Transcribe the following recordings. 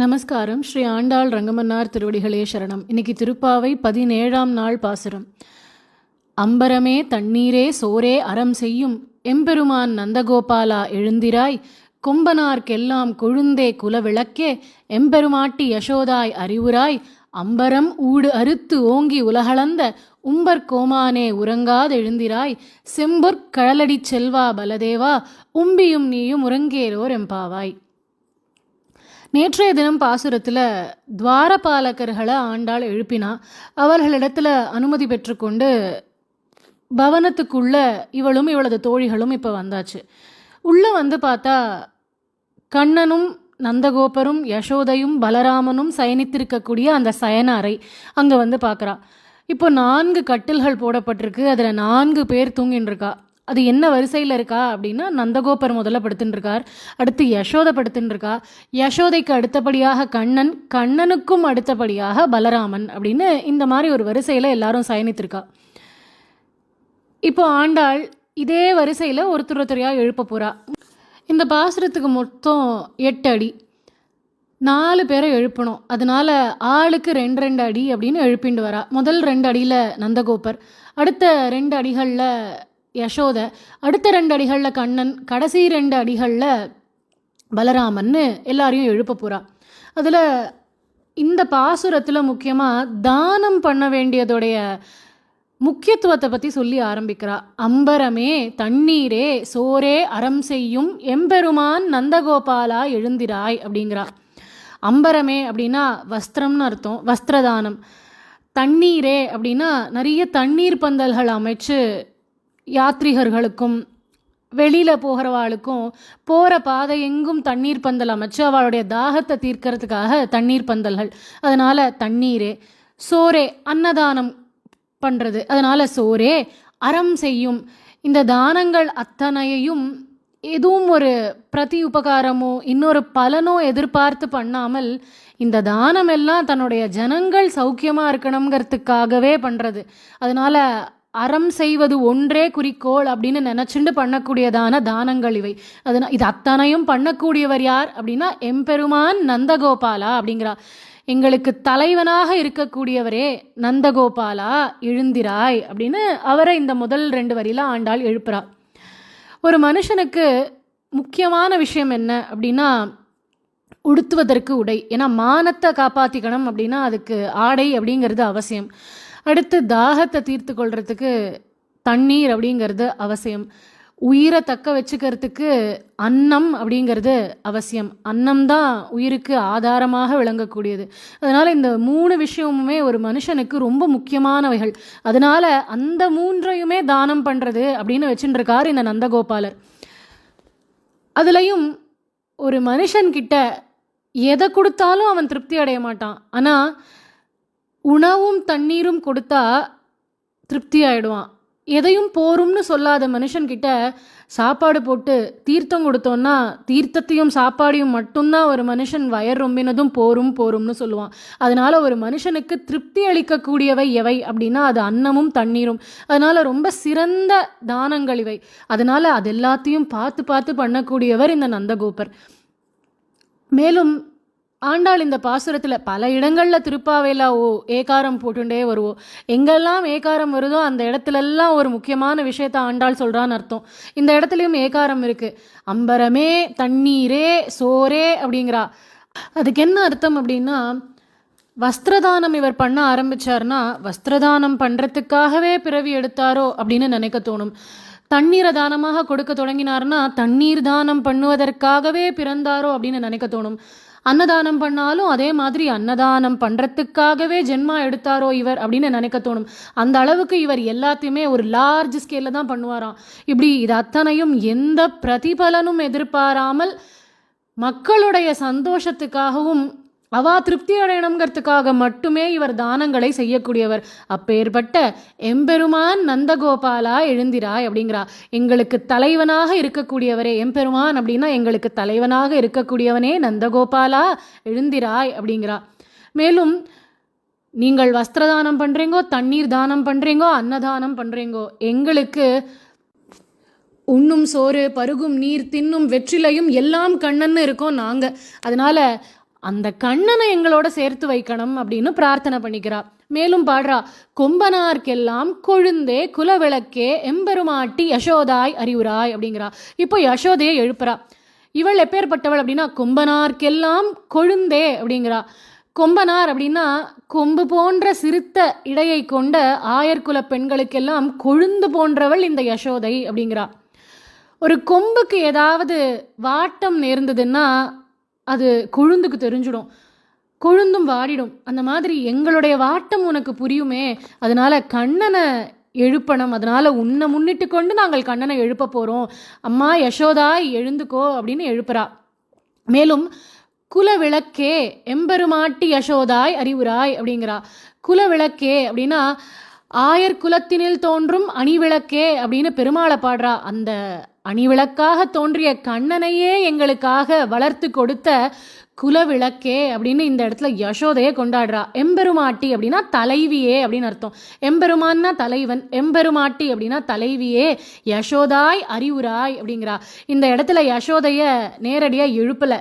நமஸ்காரம். ஸ்ரீ ஆண்டாள் ரங்கமன்னார் திருவடிகளே சரணம். இன்னைக்கு திருப்பாவை 17ஆம் நாள் பாசுரம். அம்பரமே தண்ணீரே சோரே அறம் செய்யும் எம்பெருமான் நந்தகோபாலா எழுந்திராய், கொம்பனார்க்கெல்லாம் கொழுந்தே குலவிளக்கே எம்பெருமாட்டி யசோதாய் அறிவுராய், அம்பரம் ஊடு அறுத்து ஓங்கி உலகளந்த உம்பர்கோமானே உறங்காதெழுந்திராய், செம்பொற் கழலடிச் செல்வா பலதேவா உம்பியும் நீயும் உறங்கேரோர் எம்பாவாய். நேற்றைய தினம் பாசுரத்தில் துவாரபாலகர்களை ஆண்டாள் எழுப்பினா. அவர்களிடத்துல அனுமதி பெற்றுக்கொண்டு பவனத்துக்குள்ள இவளும் இவளது தோழிகளும் இப்போ வந்தாச்சு. உள்ளே வந்து பார்த்தா கண்ணனும் நந்தகோபரும் யசோதையும் பலராமனும் சயனித்திருக்கக்கூடிய அந்த சயன அறை அங்கே வந்து பார்க்குறா. இப்போ 4 கட்டில்கள் போடப்பட்டிருக்கு. அதில் 4 பேர் தூங்கின்னு இருக்கா. அது என்ன வரிசையில் இருக்கா அப்படின்னா, நந்தகோபர் முதல்ல படுத்துன்னு இருக்கார், அடுத்து யசோதை படுத்துன்னு இருக்கா, யசோதைக்கு அடுத்தபடியாக கண்ணன், கண்ணனுக்கும் அடுத்தபடியாக பலராமன் அப்படின்னு இந்த மாதிரி ஒரு வரிசையில் எல்லாரும் சயனித்திருக்கா. இப்போ ஆண்டாள் இதே வரிசையில் ஒருத்தரையாக எழுப்ப போகிறா. இந்த பாசுரத்துக்கு மொத்தம் 8 அடி, 4 பேரை எழுப்பணும். அதனால ஆளுக்கு 2 அடி அப்படின்னு எழுப்பிண்டு வரா. முதல் 2 அடியில் நந்தகோபர், அடுத்த 2 அடிகளில் யசோதை, அடுத்த 2 அடிகளில் கண்ணன், கடைசி 2 அடிகளில் பலராமன்னு எல்லாரையும் எழுப்ப போகிறா. அதில் இந்த பாசுரத்தில் முக்கியமாக தானம் பண்ண வேண்டியதோடைய முக்கியத்துவத்தை பற்றி சொல்லி ஆரம்பிக்கிறா. அம்பரமே தண்ணீரே சோரே அறம் செய்யும் எம்பெருமான் நந்தகோபாலா எழுந்திராய் அப்படிங்கிறா. அம்பரமே அப்படின்னா வஸ்திரம்னு அர்த்தம், வஸ்திரதானம். தண்ணீரே அப்படின்னா நிறைய தண்ணீர் பந்தல்கள் அமைச்சு யாத்ரிகர்களுக்கும் வெளியில் போகிறவாளுக்கும் போகிற பாதை எங்கும் தண்ணீர் பந்தல் அமைச்சு அவளுடைய தாகத்தை தீர்க்கறதுக்காக தண்ணீர் பந்தல்கள். அதனால் தண்ணீரே. சோரே அன்னதானம் பண்ணுறது, அதனால் சோரே. அறம் செய்யும், இந்த தானங்கள் அத்தனையையும் எதுவும் ஒரு பிரதி உபகாரமோ இன்னொரு பலனோ எதிர்பார்த்து பண்ணாமல் இந்த தானம் எல்லாம் தன்னுடைய ஜனங்கள் சௌக்கியமாக இருக்கணுங்கிறதுக்காகவே பண்ணுறது. அதனால் அறம் செய்வது ஒன்றே குறிக்கோள் அப்படின்னு நினச்சிண்டு பண்ணக்கூடியதான தானங்கள் இவை. அதனால் இது அத்தனையும் பண்ணக்கூடியவர் யார் அப்படின்னா எம்பெருமான் நந்தகோபாலா அப்படிங்கிறா. எங்களுக்கு தலைவனாக இருக்கக்கூடியவரே நந்தகோபாலா எழுந்திராய் அப்படின்னு அவரை இந்த முதல் 2 வரியில் ஆண்டாள் எழுப்புறா. ஒரு மனுஷனுக்கு முக்கியமான விஷயம் என்ன அப்படின்னா உடுத்துவதற்கு உடை. ஏன்னா மானத்தை காப்பாற்றிக்கணும் அப்படின்னா அதுக்கு ஆடை அப்படிங்கிறது அவசியம். அடுத்து தாகத்தை தீர்த்து கொள்றதுக்கு தண்ணீர் அப்படிங்கிறது அவசியம். உயிரை தக்க வச்சுக்கிறதுக்கு அன்னம் அப்படிங்கிறது அவசியம். அன்னம் தான் உயிருக்கு ஆதாரமாக விளங்கக்கூடியது. அதனால் இந்த 3 விஷயமுமே ஒரு மனுஷனுக்கு ரொம்ப முக்கியமானவைகள். அதனால் அந்த 3ஐயுமே தானம் பண்ணுறது அப்படின்னு வச்சுட்டு இருக்கார் இந்த நந்தகோபாலர். அதுலேயும் ஒரு மனுஷன்கிட்ட எதை கொடுத்தாலும் அவன் திருப்தி அடைய மாட்டான். ஆனால் உணவும் தண்ணீரும் கொடுத்தா திருப்தி ஆகிடுவான். எதையும் போரும்னு சொல்லாத மனுஷன்கிட்ட சாப்பாடு போட்டு தீர்த்தம் கொடுத்தோன்னா தீர்த்தத்தையும் சாப்பாடையும் மட்டும்தான் ஒரு மனுஷன் வயர் ரொம்பினதும் போரும்னு சொல்லுவான். அதனால் ஒரு மனுஷனுக்கு திருப்தி அளிக்கக்கூடியவை எவை அப்படின்னா அது அன்னமும் தண்ணீரும். அதனால் ரொம்ப சிறந்த தானங்கள் இவை. அதனால் அது எல்லாத்தையும் பார்த்து பண்ணக்கூடியவர் இந்த நந்தகோபர். மேலும் ஆண்டாள் இந்த பாசுரத்தில் பல இடங்களில் திருப்பாவையில் ஏகாரம் போட்டுண்டே வருவோம். எங்கெல்லாம் ஏகாரம் வருதோ அந்த இடத்துலெல்லாம் ஒரு முக்கியமான விஷயத்தை ஆண்டாள் சொல்கிறான்னு அர்த்தம். இந்த இடத்துலையும் ஏகாரம் இருக்குது. அம்பரமே தண்ணீரே சோரே அப்படிங்கிறா. அதுக்கு என்ன அர்த்தம் அப்படின்னா, வஸ்திரதானம் இவர் பண்ண ஆரம்பித்தார்னா வஸ்திரதானம் பண்ணுறதுக்காகவே பிறவி எடுத்தாரோ அப்படின்னு நினைக்க தோணும். தண்ணீரை தானமாக கொடுக்க தொடங்கினார்னா தண்ணீர் தானம் பண்ணுவதற்காகவே பிறந்தாரோ அப்படின்னு நினைக்க தோணும். அன்னதானம் பண்ணாலும் அதே மாதிரி அன்னதானம் பண்ணுறதுக்காகவே ஜென்மா எடுத்தாரோ இவர் அப்படின்னு நினைக்க தோணும். அந்த அளவுக்கு இவர் எல்லாத்தையுமே ஒரு லார்ஜ் ஸ்கேலில் தான் பண்ணுவாராம். இப்படி இது அத்தனையும் எந்த பிரதிபலனும் எதிர்பாராமல் மக்களுடைய சந்தோஷத்துக்காகவும் அவா திருப்தி அடையணுங்கிறதுக்காக மட்டுமே இவர் தானங்களை செய்யக்கூடியவர். அப்பேற்பட்ட எம்பெருமான் நந்தகோபாலா எழுந்திராய் அப்படிங்கிறா. எங்களுக்கு தலைவனாக இருக்கக்கூடியவரே, எம்பெருமான் அப்படின்னா எங்களுக்கு தலைவனாக இருக்கக்கூடியவனே நந்தகோபாலா எழுந்திராய் அப்படிங்கிறா. மேலும் நீங்கள் வஸ்திரதானம் பண்ணுறீங்கோ, தண்ணீர் தானம் பண்ணுறீங்கோ, அன்னதானம் பண்ணுறீங்கோ, எங்களுக்கு உண்ணும் சோறு பருகும் நீர் தின்னும் வெற்றிலையும் எல்லாம் கண்ணன்னு இருக்கோம் நாங்கள். அதனால் அந்த கண்ணனை எங்களோட சேர்த்து வைக்கணும் அப்படின்னு பிரார்த்தனை பண்ணிக்கிறா. மேலும் பாடுறா, கொம்பனார்க்கெல்லாம் கொழுந்தே குலவிளக்கே எம்பெருமாட்டி யசோதாய் அறிவுராய் அப்படிங்கிறா. இப்போ யசோதையை எழுப்புறா. இவள் எப்பேற்பட்டவள் அப்படின்னா கொம்பனார்க்கெல்லாம் கொழுந்தே அப்படிங்கிறா. கொம்பனார் அப்படின்னா கொம்பு போன்ற சிறுத்த இடையை கொண்ட ஆயர்குல பெண்களுக்கெல்லாம் கொழுந்து போன்றவள் இந்த யசோதை அப்படிங்கிறா. ஒரு கொம்புக்கு ஏதாவது வாட்டம் நேர்ந்ததுன்னா அது கொழுந்துக்கு தெரிஞ்சிடும், கொழுந்தும் வாடிடும். அந்த மாதிரி எங்களுடைய வாட்டம் உனக்கு புரியுமே, அதனால கண்ணனை எழுப்பணும், அதனால உன்னை முன்னிட்டு கொண்டு நாங்கள் கண்ணனை எழுப்ப போகிறோம், அம்மா யசோதாய் எழுந்துக்கோ அப்படின்னு எழுப்புறா. மேலும் குலவிளக்கே எம்பெருமாட்டி யசோதாய் அறிவுராய் அப்படிங்கிறா. குலவிளக்கே அப்படின்னா ஆயர் குலத்தினில் தோன்றும் அணிவிளக்கே அப்படின்னு பெருமாளை பாடுறா. அந்த அணிவிளக்காக தோன்றிய கண்ணனையே எங்களுக்காக வளர்த்து கொடுத்த குலவிளக்கே அப்படின்னு இந்த இடத்துல யசோதையை கொண்டாடுறா. எம்பெருமாட்டி அப்படின்னா தலைவியே அப்படின்னு அர்த்தம். எம்பெருமான்னா தலைவன், எம்பெருமாட்டி அப்படின்னா தலைவியே, யசோதாய் அறிவுராய் அப்படிங்கிறா. இந்த இடத்துல யசோதைய நேரடியாக எழுப்பலை,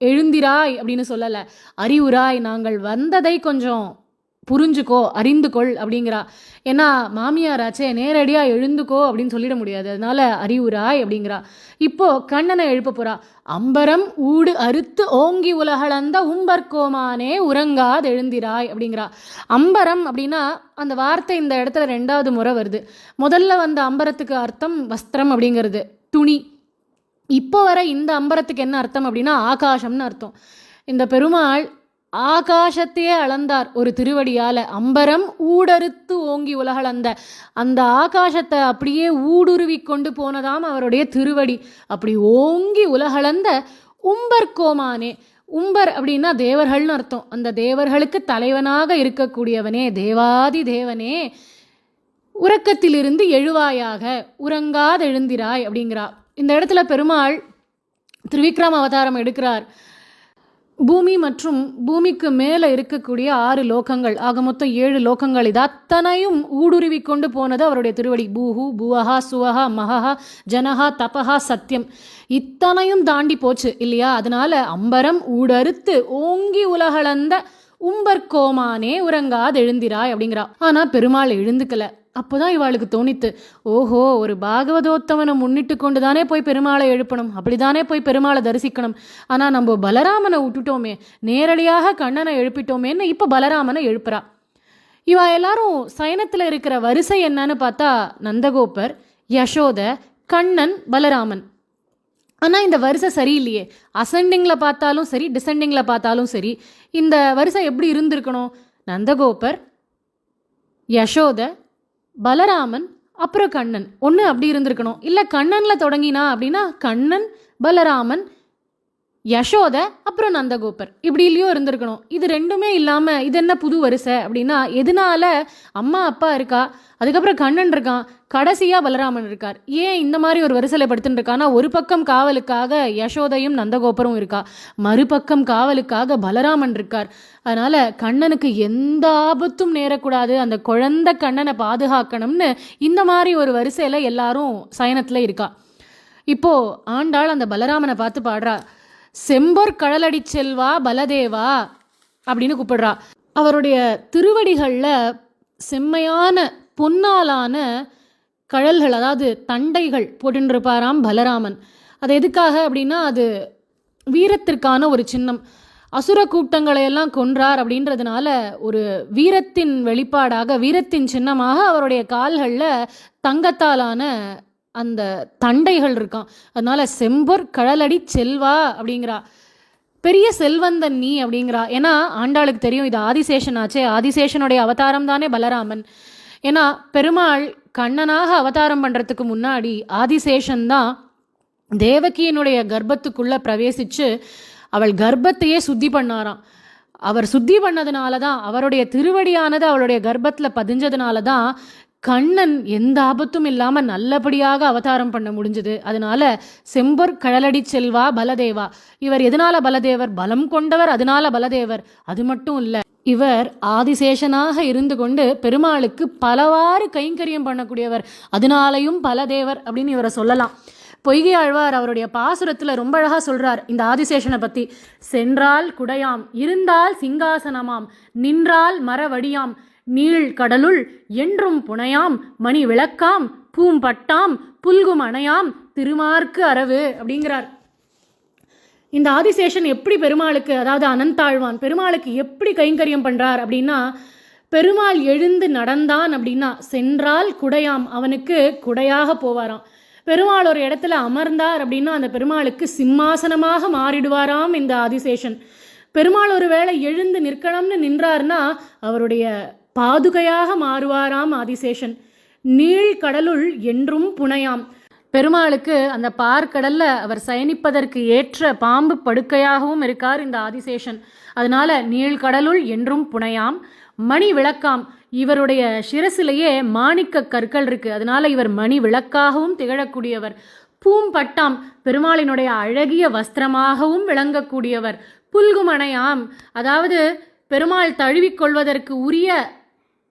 எழுந்திராய் அப்படின்னு சொல்லலை, அறிவுராய் நாங்கள் வந்ததை கொஞ்சம் புரிஞ்சுக்கோ அறிந்து கொள் அப்படிங்கிறா. ஏன்னா மாமியாராச்சே நேரடியாக எழுந்துக்கோ அப்படின்னு சொல்லிட முடியாது, அதனால அறிவுராய் அப்படிங்கிறா. இப்போ கண்ணனை எழுப்ப போறா. அம்பரம் ஊடு அறுத்து ஓங்கி உலகளந்த உம்பர்கோமானே உறங்காது எழுந்திராய் அப்படிங்கிறா. அம்பரம் அப்படின்னா அந்த வார்த்தை இந்த இடத்துல 2வது முறை வருது. முதல்ல வந்த அம்பரத்துக்கு அர்த்தம் வஸ்திரம் அப்படிங்கிறது, துணி. இப்போ வர இந்த அம்பரத்துக்கு என்ன அர்த்தம் அப்படின்னா ஆகாசம்னு அர்த்தம். இந்த பெருமாள் ஆகாசத்தையே அளந்தார் ஒரு திருவடியால். அம்பரம் ஊடறுத்து ஓங்கி உலகளந்த, அந்த ஆகாசத்தை அப்படியே ஊடுருவி கொண்டு போனதாம் அவருடைய திருவடி. அப்படி ஓங்கி உலகளந்த உம்பர்கோமானே, உம்பர் அப்படின்னா தேவர்கள்னு அர்த்தம். அந்த தேவர்களுக்கு தலைவனாக இருக்கக்கூடியவனே, தேவாதி தேவனே, உறக்கத்திலிருந்து எழுவாயாக, உறங்காதெழுந்திராய் அப்படிங்கிறா. இந்த இடத்துல பெருமாள் திரிவிக்ரம அவதாரம் எடுக்கிறார். பூமி மற்றும் பூமிக்கு மேலே இருக்கக்கூடிய 6 லோகங்கள், ஆக மொத்தம் 7 லோகங்கள், இது அத்தனையும் ஊடுருவி கொண்டு போனது அவருடைய திருவடி. பூஹு புவஹா சுவஹா மகஹா ஜனஹா தபஹா சத்தியம், இத்தனையும் தாண்டி போச்சு இல்லையா? அதனால அம்பரம் ஊடறுத்து ஓங்கி உலகளந்த உம்பர்கோமானே உறங்காது எழுந்திராய் அப்படிங்கிறா. ஆனால் பெருமாள் எழுந்துக்கல. அப்போதான் இவாளுக்கு தோணித்து, ஓஹோ, ஒரு பாகவதோத்தமனை முன்னிட்டு கொண்டு தானே போய் பெருமாளை எழுப்பணும், அப்படிதானே போய் பெருமாளை தரிசிக்கணும். ஆனால் நம்ம பலராமனை விட்டுட்டோமே, நேரடியாக கண்ணனை எழுப்பிட்டோமேன்னு இப்போ பலராமனை எழுப்புறா. இவா எல்லாரும் சயனத்தில் இருக்கிற வரிசை என்னன்னு பார்த்தா நந்தகோபர், யசோத, கண்ணன், பலராமன். ஆனால் இந்த வரிசை சரியில்லையே. அசெண்டிங்கில் பார்த்தாலும் சரி, டிசெண்டிங்கில் பார்த்தாலும் சரி, இந்த வரிசை எப்படி இருந்திருக்கணும்? நந்தகோபர், யசோத, பலராமன், அப்புறம் கண்ணன், ஒன்று அப்படி இருந்திருக்கணும். இல்லை கண்ணனில் தொடங்கினா அப்படின்னா கண்ணன், பலராமன், யசோத, அப்புறம் நந்தகோபர், இப்படி இல்லையோ இருந்திருக்கணும். இது ரெண்டுமே இல்லாமல் இது என்ன புது வரிசை அப்படின்னா, எதனால அம்மா அப்பா இருக்கா, அதுக்கப்புறம் கண்ணன் இருக்கான், கடைசியாக பலராமன் இருக்கார். ஏன் இந்த மாதிரி ஒரு வரிசையில் படுத்துட்டு இருக்கான்னா, ஒரு பக்கம் காவலுக்காக யசோதையும் நந்தகோபரும் இருக்கா, மறுபக்கம் காவலுக்காக பலராமன் இருக்கார். அதனால் கண்ணனுக்கு எந்த ஆபத்தும் நேரக்கூடாது, அந்த குழந்தை கண்ணனை பாதுகாக்கணும்னு இந்த மாதிரி ஒரு வரிசையில் எல்லாரும் சயனத்தில் இருக்கா. இப்போது ஆண்டாள் அந்த பலராமனை பார்த்து பாடுறா. செம்பொற் கடலடி செல்வா பலதேவா அப்படின்னு கூப்பிடுறா. அவருடைய திருவடிகளில் செம்மையான பொன்னாலான கழல்கள், அதாவது தண்டைகள் போட்டுருப்பாராம் பலராமன். அது எதுக்காக அப்படின்னா அது வீரத்திற்கான ஒரு சின்னம். அசுர கூட்டங்களையெல்லாம் கொன்றார் அப்படின்றதுனால ஒரு வீரத்தின் வெளிப்பாடாக, வீரத்தின் சின்னமாக அவருடைய கால்களில் தங்கத்தாலான அந்த தண்டைகள் இருக்கான். அதனால செம்பொற் கடலடி செல்வா அப்படிங்கிறா. பெரிய செல்வந்தன் நீ அப்படிங்கிறா. ஏன்னா ஆண்டாளுக்கு தெரியும் இது ஆதிசேஷன் ஆச்சே, ஆதிசேஷனுடைய அவதாரம் தானே பலராமன். ஏன்னா பெருமாள் கண்ணனாக அவதாரம் பண்ணுறதுக்கு முன்னாடி ஆதிசேஷன் தான் தேவகியினுடைய கர்ப்பத்துக்குள்ளே பிரவேசித்து அவள் கர்ப்பத்தையே சுத்தி பண்ணாராம். அவர் சுத்தி பண்ணதுனால தான், அவருடைய திருவடியானது அவளுடைய கர்ப்பத்தில் பதிஞ்சதுனால தான் கண்ணன் எந்த ஆபத்தும் இல்லாமல் நல்லபடியாக அவதாரம் பண்ண முடிஞ்சது. அதனால செம்பொற் கடலடி செல்வா பலதேவா. இவர் எதனால பலதேவர்? பலம் கொண்டவர், அதனால பலதேவர். அது மட்டும் இல்லை, இவர் ஆதிசேஷனாக இருந்து கொண்டு பெருமாளுக்கு பலவாறு கைங்கரியம் பண்ணக்கூடியவர், அதனாலையும் பலதேவர் அப்படின்னு இவரை சொல்லலாம். பொய்கை ஆழ்வார் அவருடைய பாசுரத்தில் ரொம்ப அழகாக சொல்கிறார் இந்த ஆதிசேஷனை பற்றி. சென்றால் குடையாம், இருந்தால் சிங்காசனமாம், நின்றால் மரவடியாம், நீள் கடலுள் என்றும் புனையாம், மணி விளக்காம், பூம்பட்டாம், புல்கும் அணையாம், திருமார்க்கு அரவு அப்படிங்கிறார். இந்த ஆதிசேஷன் எப்படி பெருமாளுக்கு, அதாவது அனந்தாழ்வான் பெருமாளுக்கு எப்படி கைங்கரியம் பண்ணுறார் அப்படின்னா, பெருமாள் எழுந்து நடந்தான் அப்படின்னா சென்றால் குடையாம், அவனுக்கு குடையாக போவாராம். பெருமாள் ஒரு இடத்துல அமர்ந்தார் அப்படின்னா அந்த பெருமாளுக்கு சிம்மாசனமாக மாறிடுவாராம் இந்த ஆதிசேஷன். பெருமாள் ஒரு வேளை எழுந்து நிற்கணும்னு நின்றார்னா அவருடைய பாதுகையாக மாறுவாராம் ஆதிசேஷன். நீள் கடலுள் என்றும் புனையாம், பெருமாளுக்கு அந்த பார்க்கடல்ல அவர் சயனிப்பதற்கு ஏற்ற பாம்பு படுக்கையாகவும் இருக்கார் இந்த ஆதிசேஷன். அதனால நீழ்கடலுள் என்றும் புனையாம். மணி விளக்காம், இவருடைய சிரசிலேயே மாணிக்க கற்கள் இருக்கு, அதனால இவர் மணி விளக்காகவும் திகழக்கூடியவர். பூம்பட்டாம், பெருமாளினுடைய அழகிய வஸ்திரமாகவும் விளங்கக்கூடியவர். புல்குமணையாம், அதாவது பெருமாள் தழுவிக்கொள்வதற்கு உரிய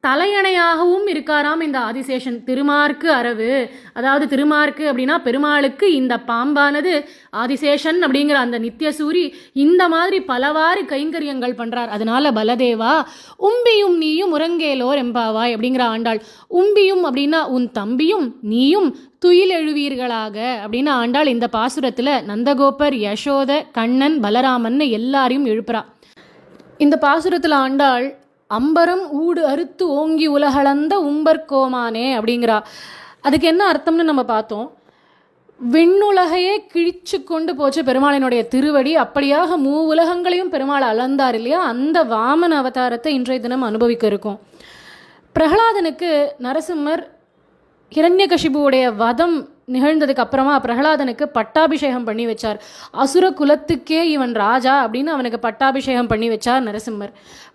தலையணையாகவும் இருக்காராம் இந்த ஆதிசேஷன். திருமார்க்கு அரவு, அதாவது திருமார்க்கு அப்படின்னா பெருமாளுக்கு இந்த பாம்பானது ஆதிசேஷன் அப்படிங்கிற அந்த நித்தியசூரி இந்த மாதிரி பலவாறு கைங்கரியங்கள் பண்றார். அதனால பலதேவா உம்பியும் நீயும் உறங்கேலோர் எம்பாவாய் அப்படிங்கிற ஆண்டாள். உம்பியும் அப்படின்னா உன் தம்பியும் நீயும் துயில் எழுவீர்களாக அப்படின்னு ஆண்டாள் இந்த பாசுரத்துல நந்தகோபர், யசோத, கண்ணன், பலராமன் எல்லாரையும் எழுப்புறா. இந்த பாசுரத்துல ஆண்டாள் அம்பரம் ஊடு அறுத்து ஓங்கி உலகளந்த உம்பர்கோமானே அப்படிங்கிறா. அதுக்கு என்ன அர்த்தம்னு நம்ம பார்த்தோம். விண்ணுலகையே கிழிச்சு கொண்டு போச்சு பெருமாளினுடைய திருவடி. அப்படியாக உலகங்களையும் பெருமாள் அளந்தார் இல்லையா, அந்த வாமன அவதாரத்தை இன்றைய தினம் அனுபவிக்க இருக்கும். பிரகலாதனுக்கு நரசிம்மர் ஹிரண்யகசிபுவுடைய வதம் நிகழ்ந்ததுக்கு அப்புறமா பிரகலாதனுக்கு பட்டாபிஷேகம் பண்ணி வச்சார். அசுர குலத்துக்கே இவன் ராஜா அப்படின்னு அவனுக்கு பட்டாபிஷேகம் பண்ணி வச்சார் நரசிம்மர்.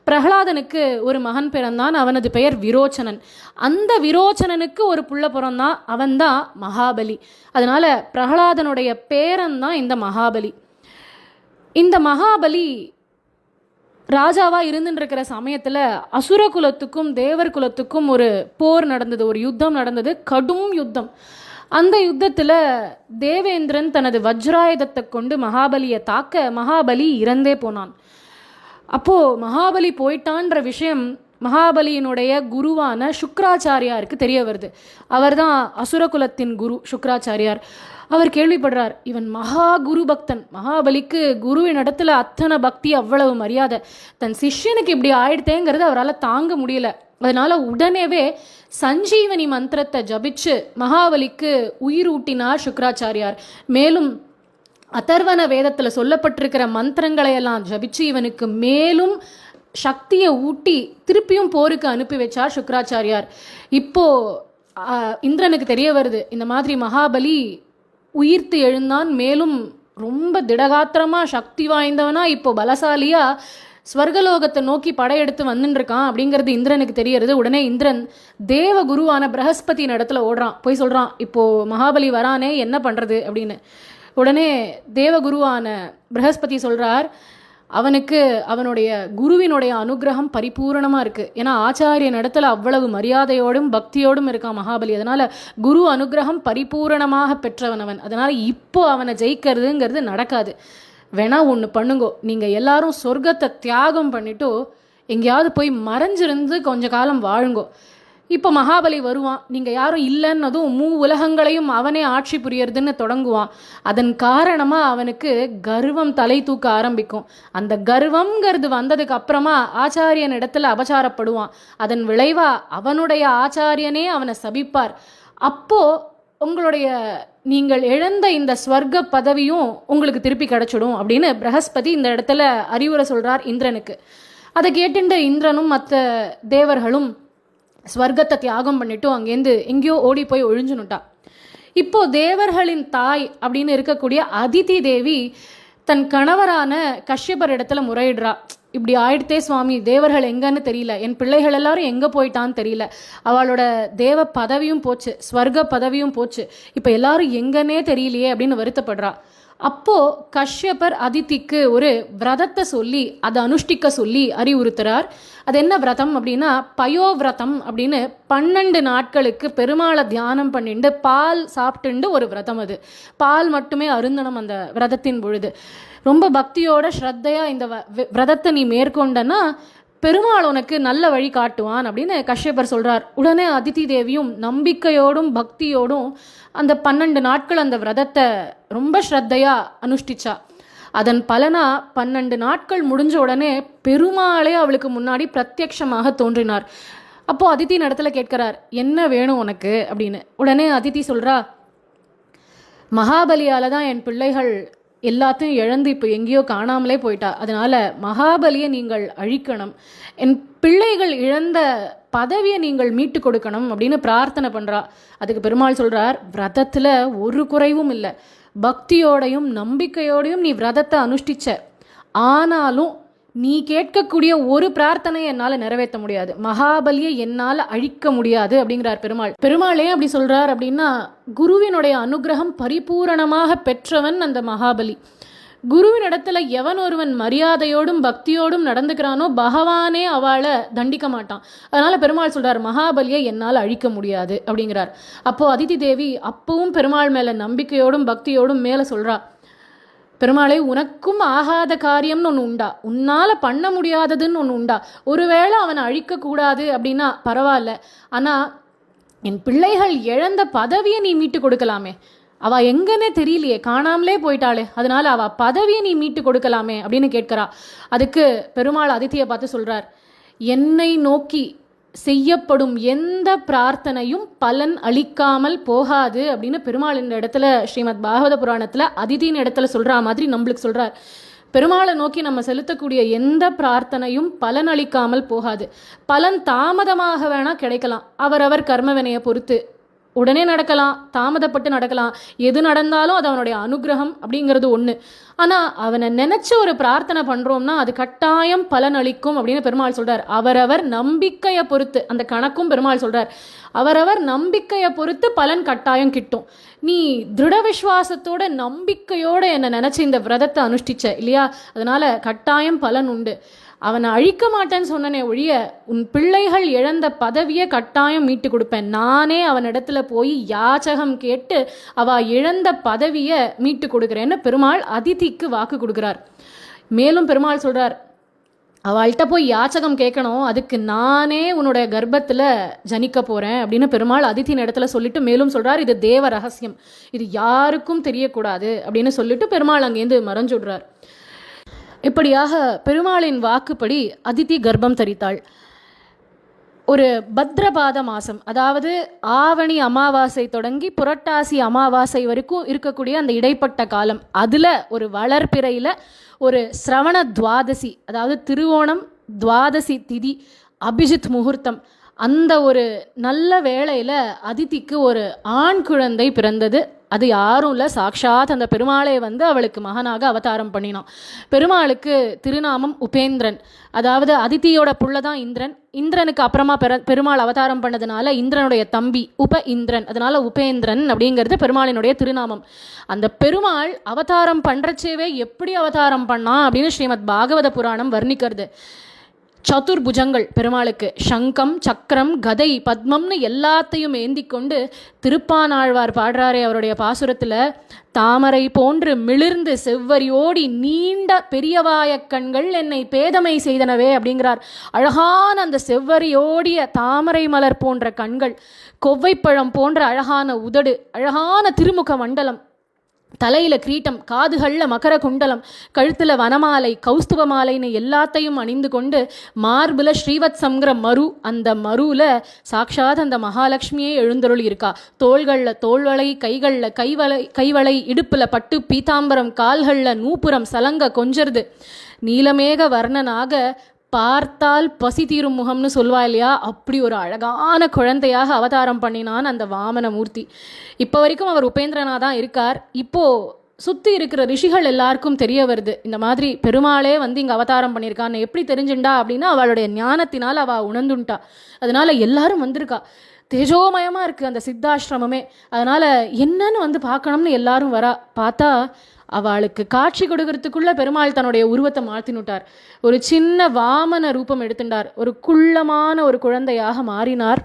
பிரகலாதனுக்கு ஒரு மகன் பிறந்தான், அவனது பெயர் விரோச்சனன். அந்த விரோச்சனனுக்கு ஒரு புள்ள பிறந்தான், அவன்தான் மகாபலி. அதனால பிரகலாதனுடைய பேரன் தான் இந்த மகாபலி. இந்த மகாபலி ராஜாவா இருந்துட்டு இருக்கிற சமயத்துல அசுர குலத்துக்கும் தேவர் குலத்துக்கும் ஒரு போர் நடந்தது, ஒரு யுத்தம் நடந்தது, கடும் யுத்தம். அந்த யுத்தத்துல தேவேந்திரன் தனது வஜ்ராயுதத்தை கொண்டு மகாபலியை தாக்க மகாபலி இறந்தே போனான். அப்போ மகாபலி போயிட்டான்ற விஷயம் மகாபலியினுடைய குருவான சுக்ராச்சாரியாருக்கு தெரிய வருது. அவர் தான் அசுரகுலத்தின் குரு சுக்ராச்சாரியார். அவர் கேள்விப்படுறார், இவன் மகா குரு பக்தன், மகாபலிக்கு குருவின் இடத்துல அத்தனை பக்தி, அவ்வளவு மரியாதை, தன் சிஷ்யனுக்கு இப்படி ஆயிடுத்தேங்கிறது அவரால் தாங்க முடியல. அதனால உடனேவே சஞ்சீவனி மந்திரத்தை ஜபிச்சு மகாபலிக்கு உயிர் ஊட்டினார் சுக்ராச்சாரியார். மேலும் அதர்வன வேதத்தில் சொல்லப்பட்டிருக்கிற மந்திரங்களை எல்லாம் ஜபிச்சு இவனுக்கு மேலும் சக்தியை ஊட்டி திருப்பியும் போருக்கு அனுப்பி வச்சார் சுக்ராச்சாரியார். இப்போ இந்திரனுக்கு தெரிய வருது, இந்த மாதிரி மகாபலி உயிர்த்து எழுந்தான், மேலும் ரொம்ப திடகாத்திரமா சக்தி வாய்ந்தவனா இப்போ பலசாலியா ஸ்வர்கலோகத்தை நோக்கி படையெடுத்து வந்துட்டு இருக்கான் அப்படிங்கிறது இந்திரனுக்கு தெரியறது. உடனே இந்திரன் தேவ குருவான பிரகஸ்பதியின் இடத்துல ஓடுறான், போய் சொல்றான், இப்போ மகாபலி வரானே என்ன பண்றது அப்படின்னு. உடனே தேவகுருவான பிரகஸ்பதி சொல்றார், அவனுக்கு அவனுடைய குருவினுடைய அனுகிரகம் பரிபூரணமாக இருக்குது. ஏன்னா ஆச்சாரியன் இடத்துல அவ்வளவு மரியாதையோடும் பக்தியோடும் இருக்கான் மகாபலி. அதனால் குரு அனுகிரகம் பரிபூரணமாக பெற்றவன் அவன். அதனால் இப்போ அவனை ஜெயிக்கிறதுங்கிறது நடக்காது. வேணா ஒன்று பண்ணுங்கோ, நீங்கள் எல்லாரும் சொர்க்கத்தை தியாகம் பண்ணிட்டு எங்கேயாவது போய் மறைஞ்சிருந்து கொஞ்ச காலம் வாழுங்கோ. இப்போ மகாபலி வருவான், நீங்கள் யாரும் இல்லைன்னதும் உலகங்களையும் அவனே ஆட்சி புரியறதுன்னு தொடங்குவான். அதன் காரணமாக அவனுக்கு கர்வம் தலை தூக்க ஆரம்பிக்கும். அந்த கர்வம்ங்கிறது வந்ததுக்கு அப்புறமா ஆச்சாரியன் இடத்துல அபச்சாரப்படுவான். அதன் விளைவா அவனுடைய ஆச்சாரியனே அவனை சபிப்பார். அப்போ உங்களுடைய நீங்கள் இழந்த இந்த ஸ்வர்க்க பதவியும் உங்களுக்கு திருப்பி கிடைச்சிடும் அப்படின்னு பிரகஸ்பதி இந்த இடத்துல அறிவுரை சொல்றார் இந்திரனுக்கு. அதை கேட்டுண்ட இந்திரனும் மற்ற தேவர்களும் ஸ்வர்க்கத்தை தியாகம் பண்ணிட்டு அங்கேருந்து எங்கேயோ ஓடி போய் ஒழிஞ்சுனுட்டா. இப்போ தேவர்களின் தாய் அப்படின்னு இருக்கக்கூடிய அதிதி தேவி தன் கணவரான கஷ்யபர் இடத்துல முறையிடுறா. இப்படி ஆயிடுத்தே சுவாமி, தேவர்கள் எங்கன்னு தெரியல, என் பிள்ளைகள் எல்லாரும் எங்கே போயிட்டான்னு தெரியல, அவளோட தேவ பதவியும் போச்சு, ஸ்வர்க்க பதவியும் போச்சு, இப்போ எல்லாரும் எங்கன்னே தெரியலையே அப்படின்னு வருத்தப்படுறா. அப்போது கஷ்யப்பர் அதித்திக்கு ஒரு விரதத்தை சொல்லி அதை அனுஷ்டிக்க சொல்லி அறிவுறுத்துறார். அது என்ன விரதம் அப்படின்னா பயோவிரதம் அப்படின்னு 12 நாட்களுக்கு பெருமாளை தியானம் பண்ணிட்டு பால் சாப்பிட்டுண்டு ஒரு விரதம். அது பால் மட்டுமே அருந்தணும் அந்த விரதத்தின் பொழுது. ரொம்ப பக்தியோட ஸ்ரத்தையாக இந்த விரதத்தை நீ மேற்கொண்டனா பெருமாள் உனக்கு நல்ல வழி காட்டுவான் அப்படின்னு கஷ்யப்பர் சொல்கிறார். உடனே அதித்தி தேவியும் நம்பிக்கையோடும் பக்தியோடும் அந்த 12 நாட்கள் அந்த விரதத்தை ரொம்ப ஸ்ரத்தையாக அனுஷ்டிச்சா. அதன் பலனா 12 நாட்கள் முடிஞ்ச உடனே பெருமாளே அவளுக்கு முன்னாடி பிரத்யக்ஷமாக தோன்றினார். அப்போது அதித்தியின் இடத்துல கேட்கிறார், என்ன வேணும் உனக்கு அப்படின்னு. உடனே அதித்தி சொல்கிறா, மகாபலியால் தான் என் பிள்ளைகள் எல்லாத்தையும் இழந்து இப்போ எங்கேயோ காணாமலே போயிட்டா. அதனால் மகாபலியை நீங்கள் அழிக்கணும், என் பிள்ளைகள் இழந்த பதவியை நீங்கள் மீட்டு கொடுக்கணும் அப்படின்னு பிரார்த்தனை பண்ணுறா. அதுக்கு பெருமாள் சொல்கிறார், விரதத்தில் ஒரு குறைவும் இல்லை, பக்தியோடையும் நம்பிக்கையோடையும் நீ விரதத்தை அனுஷ்டிச்ச, ஆனாலும் நீ கேட்கக்கூடிய ஒரு பிரார்த்தனையை என்னால் நிறைவேற்ற முடியாது, மகாபலியை என்னால் அழிக்க முடியாது அப்படிங்கிறார் பெருமாள். பெருமாளே அப்படி சொல்கிறார் அப்படின்னா குருவினுடைய அனுகிரகம் பரிபூரணமாக பெற்றவன் அந்த மகாபலி. குருவின் இடத்துல எவன் ஒருவன் மரியாதையோடும் பக்தியோடும் நடந்துக்கிறானோ பகவானே அவளை தண்டிக்க மாட்டான். அதனால் பெருமாள் சொல்கிறார், மகாபலியை என்னால் அழிக்க முடியாது அப்படிங்கிறார். அப்போது அதித்தி தேவி அப்பவும் பெருமாள் மேலே நம்பிக்கையோடும் பக்தியோடும் மேலே சொல்கிறா, பெருமாளே உனக்கும் ஆகாத காரியம்னு ஒன்று உண்டா, உன்னால் பண்ண முடியாததுன்னு ஒன்று உண்டா, ஒருவேளை அவனை அழிக்கக்கூடாது அப்படின்னா பரவாயில்ல, ஆனால் என் பிள்ளைகள் இழந்த பதவியை நீ மீட்டு கொடுக்கலாமே, அவள் எங்கன்னே தெரியலையே, காணாமலே போயிட்டாளே, அதனால் அவள் பதவியை நீ மீட்டு கொடுக்கலாமே அப்படின்னு கேட்கிறா. அதுக்கு பெருமாள் அதித்தியை பார்த்து சொல்கிறார், என்னை நோக்கி செய்யப்படும் எந்த பிரார்த்தனையும் பலன் அளிக்காமல் போகாது அப்படின்னு பெருமாள் இந்த இடத்துல ஸ்ரீமத் பாகவத புராணத்தில் அதித்தியின் இடத்துல சொல்கிற மாதிரி நம்மளுக்கு சொல்கிறார். பெருமாளை நோக்கி நம்ம செலுத்தக்கூடிய எந்த பிரார்த்தனையும் பலன் அளிக்காமல் போகாது. பலன் தாமதமாக வேணால் கிடைக்கலாம், அவரவர் கர்மவினையை பொறுத்து உடனே நடக்கலாம், தாமதப்பட்டு நடக்கலாம், எது நடந்தாலும் அது அவனுடைய அனுகிரகம் அப்படிங்கிறது ஒன்று. ஆனால் அவனை நினச்சி ஒரு பிரார்த்தனை பண்ணுறோம்னா அது கட்டாயம் பலன் அளிக்கும் அப்படின்னு பெருமாள் சொல்கிறார். அவரவர் நம்பிக்கையை பொறுத்து, அந்த கணக்கும் பெருமாள் சொல்கிறார், அவரவர் நம்பிக்கையை பொறுத்து பலன் கட்டாயம் கிட்டும். நீ திருட விஸ்வாசத்தோட நம்பிக்கையோடு என்னை நினச்சி இந்த விரதத்தை அனுஷ்டிச்ச இல்லையா, அதனால் கட்டாயம் பலன் உண்டு. அவனை அழிக்க மாட்டேன்னு சொன்னனே ஒழிய உன் பிள்ளைகள் இழந்த பதவியை கட்டாயம் மீட்டு கொடுப்பேன், நானே அவனிடத்துல போய் யாச்சகம் கேட்டு அவள் இழந்த பதவியை மீட்டு கொடுக்குறேன்னு பெருமாள் அதித்திக்கு வாக்கு கொடுக்குறார். மேலும் பெருமாள் சொல்கிறார், அவள்கிட்ட போய் யாச்சகம் கேட்கணும், அதுக்கு நானே உன்னுடைய கர்ப்பத்தில் ஜனிக்க போகிறேன் அப்படின்னு பெருமாள் அதித்தியின் இடத்துல சொல்லிட்டு மேலும் சொல்கிறார், இது தேவ ரகசியம், இது யாருக்கும் தெரியக்கூடாது அப்படின்னு சொல்லிட்டு பெருமாள் அங்கேருந்து மறைஞ்சுடுறார். இப்படியாக பெருமாளின் வாக்குப்படி அதித்தி கர்ப்பம் தரித்தாள். ஒரு பத்ரபாத மாதம், அதாவது ஆவணி அமாவாசை தொடங்கி புரட்டாசி அமாவாசை வரைக்கும் இருக்கக்கூடிய அந்த இடைப்பட்ட காலம், அதில் ஒரு வளர்பிறையில் ஒரு சிரவண துவாதசி, அதாவது திருவோணம் துவாதசி திதி அபிஜித் முகூர்த்தம், அந்த ஒரு நல்ல வேளையில் அதித்திக்கு ஒரு ஆண் குழந்தை பிறந்தது. அது யாரும் இல்லை, சாக்ஷாத் அந்த பெருமாளை வந்து அவளுக்கு மகனாக அவதாரம் பண்ணினான். பெருமாளுக்கு திருநாமம் உபேந்திரன், அதாவது அதித்தியோட புள்ள தான் இந்திரன். இந்திரனுக்கு அப்புறமா பெருமாள் அவதாரம் பண்ணதுனால இந்திரனுடைய தம்பி உப இந்திரன், அதனால உபேந்திரன் அப்படிங்கிறது பெருமாளினுடைய திருநாமம். அந்த பெருமாள் அவதாரம் பண்ணுறச்சேவே எப்படி அவதாரம் பண்ணான் அப்படின்னு ஸ்ரீமத் பாகவத புராணம் வர்ணிக்கிறது. சதுர்புஜங்கள் பெருமாளுக்கு, சங்கம் சக்கரம் கதை பத்மம்னு எல்லாத்தையும் ஏந்தி கொண்டு திருப்பானாழ்வார் பாடுறாரே அவருடைய பாசுரத்தில், தாமரை போன்று மிளிர்ந்து செவ்வரியோடி நீண்ட பெரியவாய கண்கள் என்னை பேதமை செய்தனவே அப்படிங்கிறார். அழகான அந்த செவ்வரியோடிய தாமரை மலர் போன்ற கண்கள், கொவ்வைப்பழம் போன்ற அழகான உதடு, அழகான திருமுக மண்டலம், தலையில் கிரீட்டம், காதுகளில் மகர குண்டலம், கழுத்தில் வனமாலை கௌஸ்துப மாலைன்னு எல்லாத்தையும் அணிந்து கொண்டு மார்பில் ஸ்ரீவத்சங்கிற மரு, அந்த மருவில் சாக்ஷாத் அந்த மகாலட்சுமியே எழுந்தருள் இருக்கா. தோள்களில் தோள்வளை, கைகளில் கைவளை, இடுப்பில் பட்டு பீதாம்பரம், கால்களில் நூப்புரம், சலங்க கொஞ்சருது. நீலமேக வர்ணனாக பார்த்தால் பசி தீரும் முகம்னு சொல்வா இல்லையா, அப்படி ஒரு அழகான குழந்தையாக அவதாரம் பண்ணினான் அந்த வாமன மூர்த்தி. இப்போ வரைக்கும் அவர் உபேந்திரனாக தான் இருக்கார். இப்போது சுற்றி இருக்கிற ரிஷிகள் எல்லாருக்கும் தெரிய வருது, இந்த மாதிரி பெருமாளே வந்து இங்கே அவதாரம் பண்ணியிருக்கான்னு. எப்படி தெரிஞ்சுண்டா அப்படின்னா அவளுடைய ஞானத்தினால் அவள் உணர்ந்துட்டா. அதனால் எல்லாரும் வந்திருக்கா. தேஜோமயமாக இருக்குது அந்த சித்தாசிரமமே. அதனால் என்னன்னு வந்து பார்க்கணும்னு எல்லாரும் வரா. பார்த்தா அவளுக்கு காட்சி கொடுக்கறதுக்குள்ள பெருமாள் தன்னுடைய உருவத்தை மாற்றினுட்டார். ஒரு சின்ன வாமன ரூபம் எடுத்துட்டார். ஒரு குள்ளமான ஒரு குழந்தையாக மாறினார்.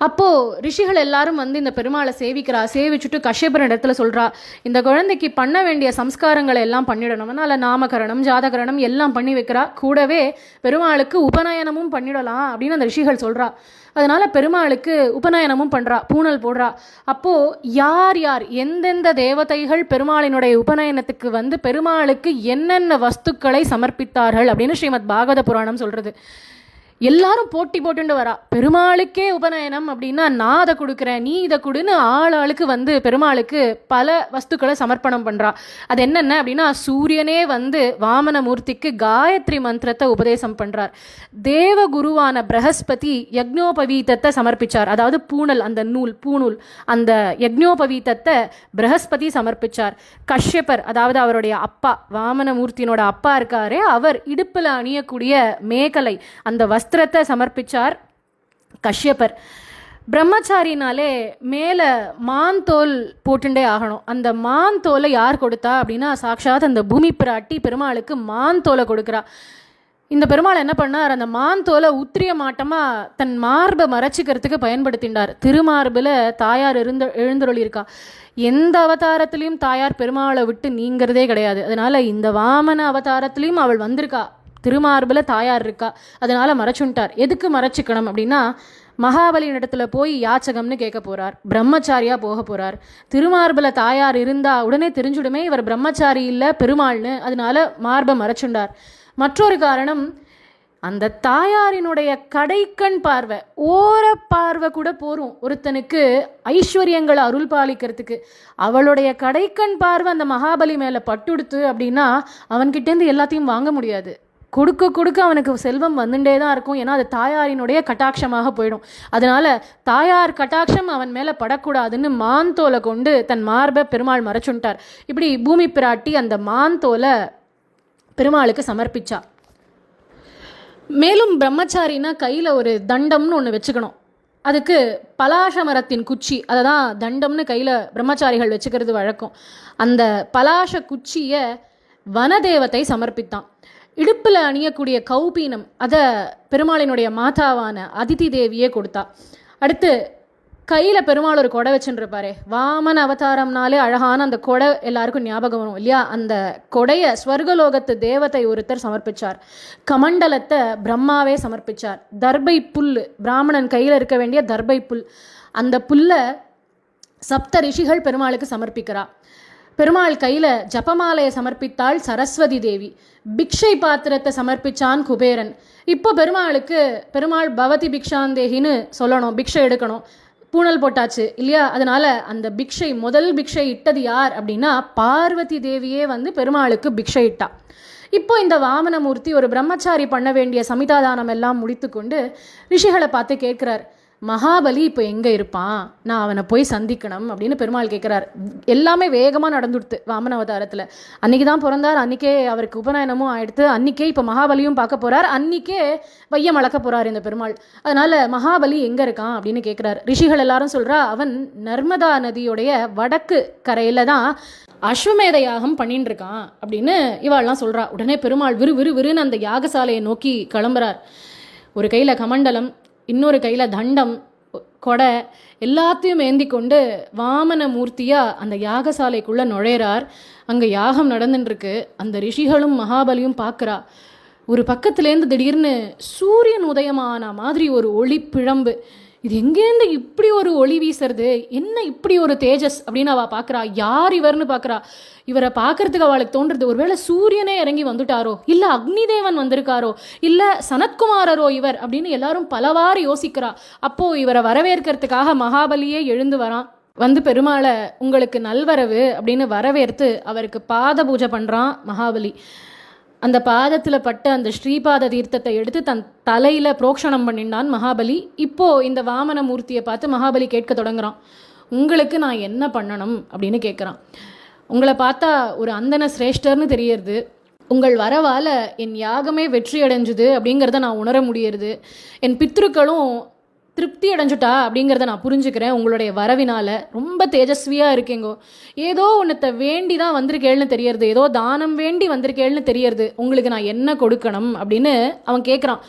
அப்போது ரிஷிகள் எல்லாரும் வந்து இந்த பெருமாளை சேவிச்சுட்டு கஷ்யபர் இடத்துல சொல்கிறா, இந்த குழந்தைக்கு பண்ண வேண்டிய சம்ஸ்காரங்களை எல்லாம் பண்ணிடணும். அதனால் நாமகரணம் ஜாதகரணம் எல்லாம் பண்ணி வைக்கிறா. கூடவே பெருமாளுக்கு உபநயனமும் பண்ணிடலாம் அப்படின்னு அந்த ரிஷிகள் சொல்கிறா. அதனால் பெருமாளுக்கு உபநயனமும் பண்ணுறா, பூணல் போடுறா. அப்போது யார் யார் எந்தெந்த தேவதைகள் பெருமாளினுடைய உபநயனத்துக்கு வந்து பெருமாளுக்கு என்னென்ன வஸ்துக்களை சமர்ப்பித்தார்கள் அப்படின்னு ஸ்ரீமத் பாகவத புராணம் சொல்கிறது. எல்லாரும் போட்டி போட்டுண்டு வரா. பெருமாளுக்கே உபநயனம் அப்படின்னா நான் அதை கொடுக்குறேன், நீ இதை கொடுன்னு ஆளுக்கு வந்து பெருமாளுக்கு பல வஸ்துக்களை சமர்ப்பணம் பண்ணுறா. அது என்னென்ன அப்படின்னா, சூரியனே வந்து வாமனமூர்த்திக்கு காயத்ரி மந்திரத்தை உபதேசம் பண்ணுறார். தேவகுருவான பிரகஸ்பதி யக்ஞோபவீதத்தை சமர்ப்பிச்சார். அதாவது பூணல், அந்த பூணூல், அந்த யக்ஞோபவீதத்தை பிரகஸ்பதி சமர்ப்பிச்சார். கஷ்யபர், அதாவது அவருடைய அப்பா, வாமனமூர்த்தியினோட அப்பா இருக்காரே, அவர் இடுப்பில் அணியக்கூடிய மேகலை, அந்த வஸ்திரத்தை சமர்ப்பிச்சார் கஷ்யபர். பிரம்மச்சாரினாலே மேலே மான் தோல் போட்டுண்டே ஆகணும். அந்த மான் தோலை யார் கொடுத்தா அப்படின்னா, சாட்சாத் அந்த பூமி பிராட்டி பெருமாளுக்கு மான் தோலை கொடுக்குறா. இந்த பெருமாள் என்ன பண்ணார், அந்த மான் தோலை உத்திரிய மாட்டமாக தன் மார்பை மறைச்சிக்கிறதுக்கு பயன்படுத்தினார். திருமார்பில் தாயார் எழுந்தருளியிருக்கா. எந்த அவதாரத்திலையும் தாயார் பெருமாளை விட்டு நீங்கிறதே கிடையாது. அதனால் இந்த வாமன அவதாரத்திலையும் அவள் வந்திருக்கா. திருமார்பில் தாயார் இருக்கா, அதனால் மறைச்சுட்டார். எதுக்கு மறைச்சிக்கணும் அப்படின்னா, மகாபலியின் இடத்துல போய் யாச்சகம்னு கேட்க போகிறார், பிரம்மச்சாரியாக போக போகிறார். திருமார்பில் தாயார் இருந்தால் உடனே தெரிஞ்சுடுமே இவர் பிரம்மச்சாரி இல்லை பெருமாள்னு, அதனால மார்பை மறைச்சுண்டார். மற்றொரு காரணம், அந்த தாயாரினுடைய கடைக்கண் பார்வை, ஓர பார்வை கூட போரும் ஒருத்தனுக்கு ஐஸ்வர்யங்களை அருள் பாலிக்கிறதுக்கு. அவளுடைய கடைக்கண் பார்வை அந்த மகாபலி மேலே பட்டுடுத்து அப்படின்னா அவன்கிட்டேருந்து எல்லாத்தையும் வாங்க முடியாது. கொடுக்க கொடுக்க அவனுக்கு செல்வம் வந்துட்டே தான் இருக்கும். ஏன்னா அது தாயாரினுடைய கட்டாட்சமாக போயிடும். அதனால் தாயார் கட்டாட்சம் அவன் மேலே படக்கூடாதுன்னு மான்தோலை கொண்டு தன் மார்பை பெருமாள் மறைச்சுட்டார். இப்படி பூமி பிராட்டி அந்த மான்தோலை பெருமாளுக்கு சமர்ப்பிச்சா. மேலும் பிரம்மச்சாரின்னா கையில் ஒரு தண்டம்னு ஒன்று வச்சுக்கணும். அதுக்கு பலாச மரத்தின் குச்சி, அதை தான் தண்டம்னு கையில் பிரம்மச்சாரிகள் வச்சுக்கிறது வழக்கம். அந்த பலாச குச்சியை வனதேவத்தை சமர்ப்பித்தான். இடுப்பில் அணியக்கூடிய கௌபீனம் அதை பெருமாளினுடைய மாதாவான அதிதி தேவியே கொடுத்தா. அடுத்து கையில் பெருமாள் ஒரு கொடை வச்சுருப்பாரே, வாமன அவதாரம்னாலே அழகான அந்த கொடை எல்லாருக்கும் ஞாபகம் வரும் இல்லையா? அந்த கொடையை ஸ்வர்கலோகத்து தேவதை ஒருத்தர் சமர்ப்பிச்சார். கமண்டலத்தை பிரம்மாவே சமர்ப்பிச்சார். தர்பை புல், பிராமணன் கையில் இருக்க வேண்டிய தர்பை புல், அந்த புல்லை சப்த ரிஷிகள் பெருமாளுக்கு சமர்ப்பிக்கிறா. பெருமாள் கையில் ஜபமாலையை சமர்ப்பித்தாள் சரஸ்வதி தேவி. பிக்ஷை பாத்திரத்தை சமர்ப்பிச்சான் குபேரன். இப்போ பெருமாள் பவதி பிக்ஷாந்தேகின்னு சொல்லணும், பிக்ஷை எடுக்கணும். பூணல் போட்டாச்சு இல்லையா? அதனால அந்த முதல் பிக்ஷை இட்டது யார் அப்படின்னா பார்வதி தேவியே வந்து பெருமாளுக்கு பிக்ஷை இட்டா. இப்போ இந்த வாமனமூர்த்தி ஒரு பிரம்மச்சாரி பண்ண வேண்டிய சமிதாதானம் எல்லாம் முடித்து கொண்டு ரிஷிகளை பார்த்து கேட்குறார், மகாபலி இப்போ எங்கே இருப்பான், நான் அவனை போய் சந்திக்கணும் அப்படின்னு பெருமாள் கேட்குறார். எல்லாமே வேகமாக நடந்துடுத்து வாமன அவதாரத்தில். அன்றைக்கி தான் பிறந்தார், அன்றைக்கே அவருக்கு உபநயனமும் ஆயிடுத்து, அன்றைக்கே இப்போ மகாபலியும் பார்க்க போகிறார், அன்றைக்கே வையம் அளக்க போகிறார் இந்த பெருமாள். அதனால் மகாபலி எங்கே இருக்கான் அப்படின்னு கேட்குறார். ரிஷிகள் எல்லாரும் சொல்கிறா, அவன் நர்மதா நதியுடைய வடக்கு கரையில் தான் அஸ்வமேத யாகம் பண்ணிட்டு இருக்கான் அப்படின்னு இவாள்லாம் சொல்கிறா. உடனே பெருமாள் விறுன்னு அந்த யாகசாலையை நோக்கி கிளம்புறார். ஒரு கையில் கமண்டலம், இன்னொரு கையில் தண்டம், கொடை எல்லாத்தையும் ஏந்தி கொண்டு வாமன மூர்த்தியாக அந்த யாகசாலைக்குள்ளே நுழையிறார். அங்கே யாகம் நடந்துட்டுருக்கு. அந்த ரிஷிகளும் மகாபலியும் பார்க்குறா. ஒரு பக்கத்துலேருந்து திடீர்னு சூரியன் உதயமான மாதிரி ஒரு ஒளி பிழம்பு. இது எங்கேருந்து இப்படி ஒரு ஒளி வீசுறது, என்ன இப்படி ஒரு தேஜஸ் அப்படின்னு அவள் பார்க்குறா. யார் இவர்னு பார்க்குறா. இவரை பார்க்கறதுக்கு அவளுக்கு தோன்றது, ஒருவேளை சூரியனே இறங்கி வந்துட்டாரோ, இல்லை அக்னிதேவன் வந்திருக்காரோ, இல்லை சனத்குமாரரோ இவர் அப்படின்னு எல்லாரும் பலவாறு யோசிக்கிறா. அப்போது இவரை வரவேற்கிறதுக்காக மகாபலியே எழுந்து வரான். வந்து பெருமாளை உங்களுக்கு நல்வரவு அப்படின்னு வரவேற்று அவருக்கு பாத பூஜை பண்ணுறான் மகாபலி. அந்த பாதத்தில் பட்ட அந்த ஸ்ரீபாத தீர்த்தத்தை எடுத்து தன் தலையில் புரோக்ஷணம் பண்ணினான் மகாபலி. இப்போது இந்த வாமன மூர்த்தியை பார்த்து மகாபலி கேட்க தொடங்குறான், உங்களுக்கு நான் என்ன பண்ணணும் அப்படின்னு கேட்குறான். உங்களை பார்த்தா ஒரு அந்தன சிரேஷ்டர்னு தெரியறது, உங்கள் வரவால் என் யாகமே வெற்றி அடைஞ்சுது அப்படிங்கிறத நான் உணர முடியறது, என் பித்ருக்களும் திருப்தி அடைஞ்சுட்டா அப்படிங்கிறத நான் புரிஞ்சுக்கிறேன். உங்களுடைய வரவினால் ரொம்ப தேஜஸ்வியாக இருக்கேங்கோ. ஏதோ ஒன்றத்தை வேண்டி தான் வந்திருக்கேள்னு தெரியறது, ஏதோ தானம் வேண்டி வந்திருக்கேள்னு தெரியறது. உங்களுக்கு நான் என்ன கொடுக்கணும் அப்படின்னு அவன் கேட்குறான்.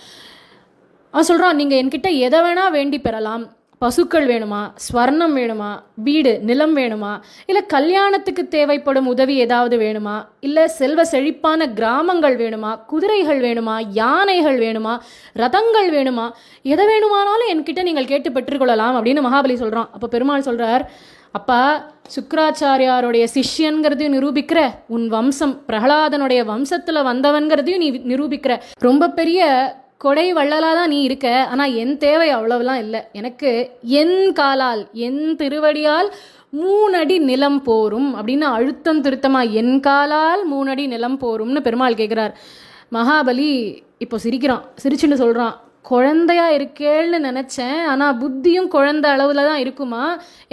அவன் சொல்கிறான், நீங்கள் என்கிட்ட எதை வேணால் வேண்டி பெறலாம். பசுக்கள் வேணுமா, ஸ்வர்ணம் வேணுமா, வீடு நிலம் வேணுமா, இல்லை கல்யாணத்துக்கு தேவைப்படும் உதவி ஏதாவது வேணுமா, இல்லை செல்வ செழிப்பான கிராமங்கள் வேணுமா, குதிரைகள் வேணுமா, யானைகள் வேணுமா, ரதங்கள் வேணுமா, எதை வேணுமானாலும் என்கிட்ட நீங்கள் கேட்டு பெற்றுக்கொள்ளலாம் அப்படின்னு மகாபலி சொல்கிறான். அப்போ பெருமாள் சொல்கிறார், அப்பா சுக்ராச்சாரியாருடைய சிஷ்யன்கிறதையும் நிரூபிக்கிற, உன் வம்சம் பிரகலாதனுடைய வம்சத்தில் வந்தவன்கிறதையும் நீ நிரூபிக்கிற. ரொம்ப பெரிய கொடை வள்ளலாக தான் நீ இருக்க. ஆனால் என் தேவை அவ்வளவுலாம் இல்லை. எனக்கு என் காலால் என் திருவடியால் 3 அடி நிலம் போரும் அப்படின்னு அழுத்தம் திருத்தமாக என் காலால் 3 அடி நிலம் போரும்னு பெருமாள் கேட்குறார். மகாபலி இப்போ சிரிக்கிறான். சிரிச்சுன்னு சொல்கிறான், குழந்தையா இருக்கேன்னு நினச்சேன், ஆனால் புத்தியும் குழந்தை அளவில் தான் இருக்குமா?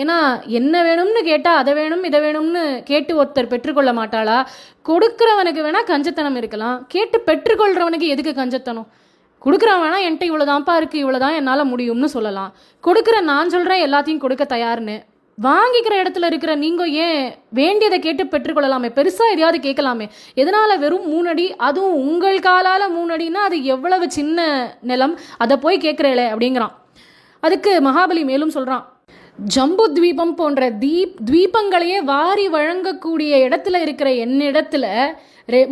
ஏன்னா என்ன வேணும்னு கேட்டால் அதை வேணும் இதை வேணும்னு கேட்டு ஒருத்தர் பெற்றுக்கொள்ள மாட்டாளா? கொடுக்குறவனுக்கு வேணால் கஞ்சத்தனம் இருக்கலாம், கேட்டு பெற்றுக்கொள்கிறவனுக்கு எதுக்கு கஞ்சத்தனம்? கொடுக்குறவன் வேணா என்கிட்ட இவ்வளோதான்ப்பா இருக்குது, இவ்வளோதான் என்னால் முடியும்னு சொல்லலாம். கொடுக்குற நான் சொல்கிறேன் எல்லாத்தையும் கொடுக்க தயார்னு. வாங்கிக்கிற இடத்துல இருக்கிற நீங்கள் ஏன் வேண்டியதை கேட்டு பெற்றுக்கொள்ளலாமே, பெருசாக எதையாவது கேட்கலாமே. எதனால் வெறும் 3 அடி, அதுவும் உங்கள் காலால் 3 அடின்னா அது எவ்வளவு சின்ன நிலம், அதை போய் கேட்குறேளே அப்படிங்கிறான். அதுக்கு மகாபலி மேலும் சொல்கிறான், ஜம்பு தீபம் போன்ற தீபங்களையே வாரி வழங்கக்கூடிய இடத்துல இருக்கிற என்னிடத்துல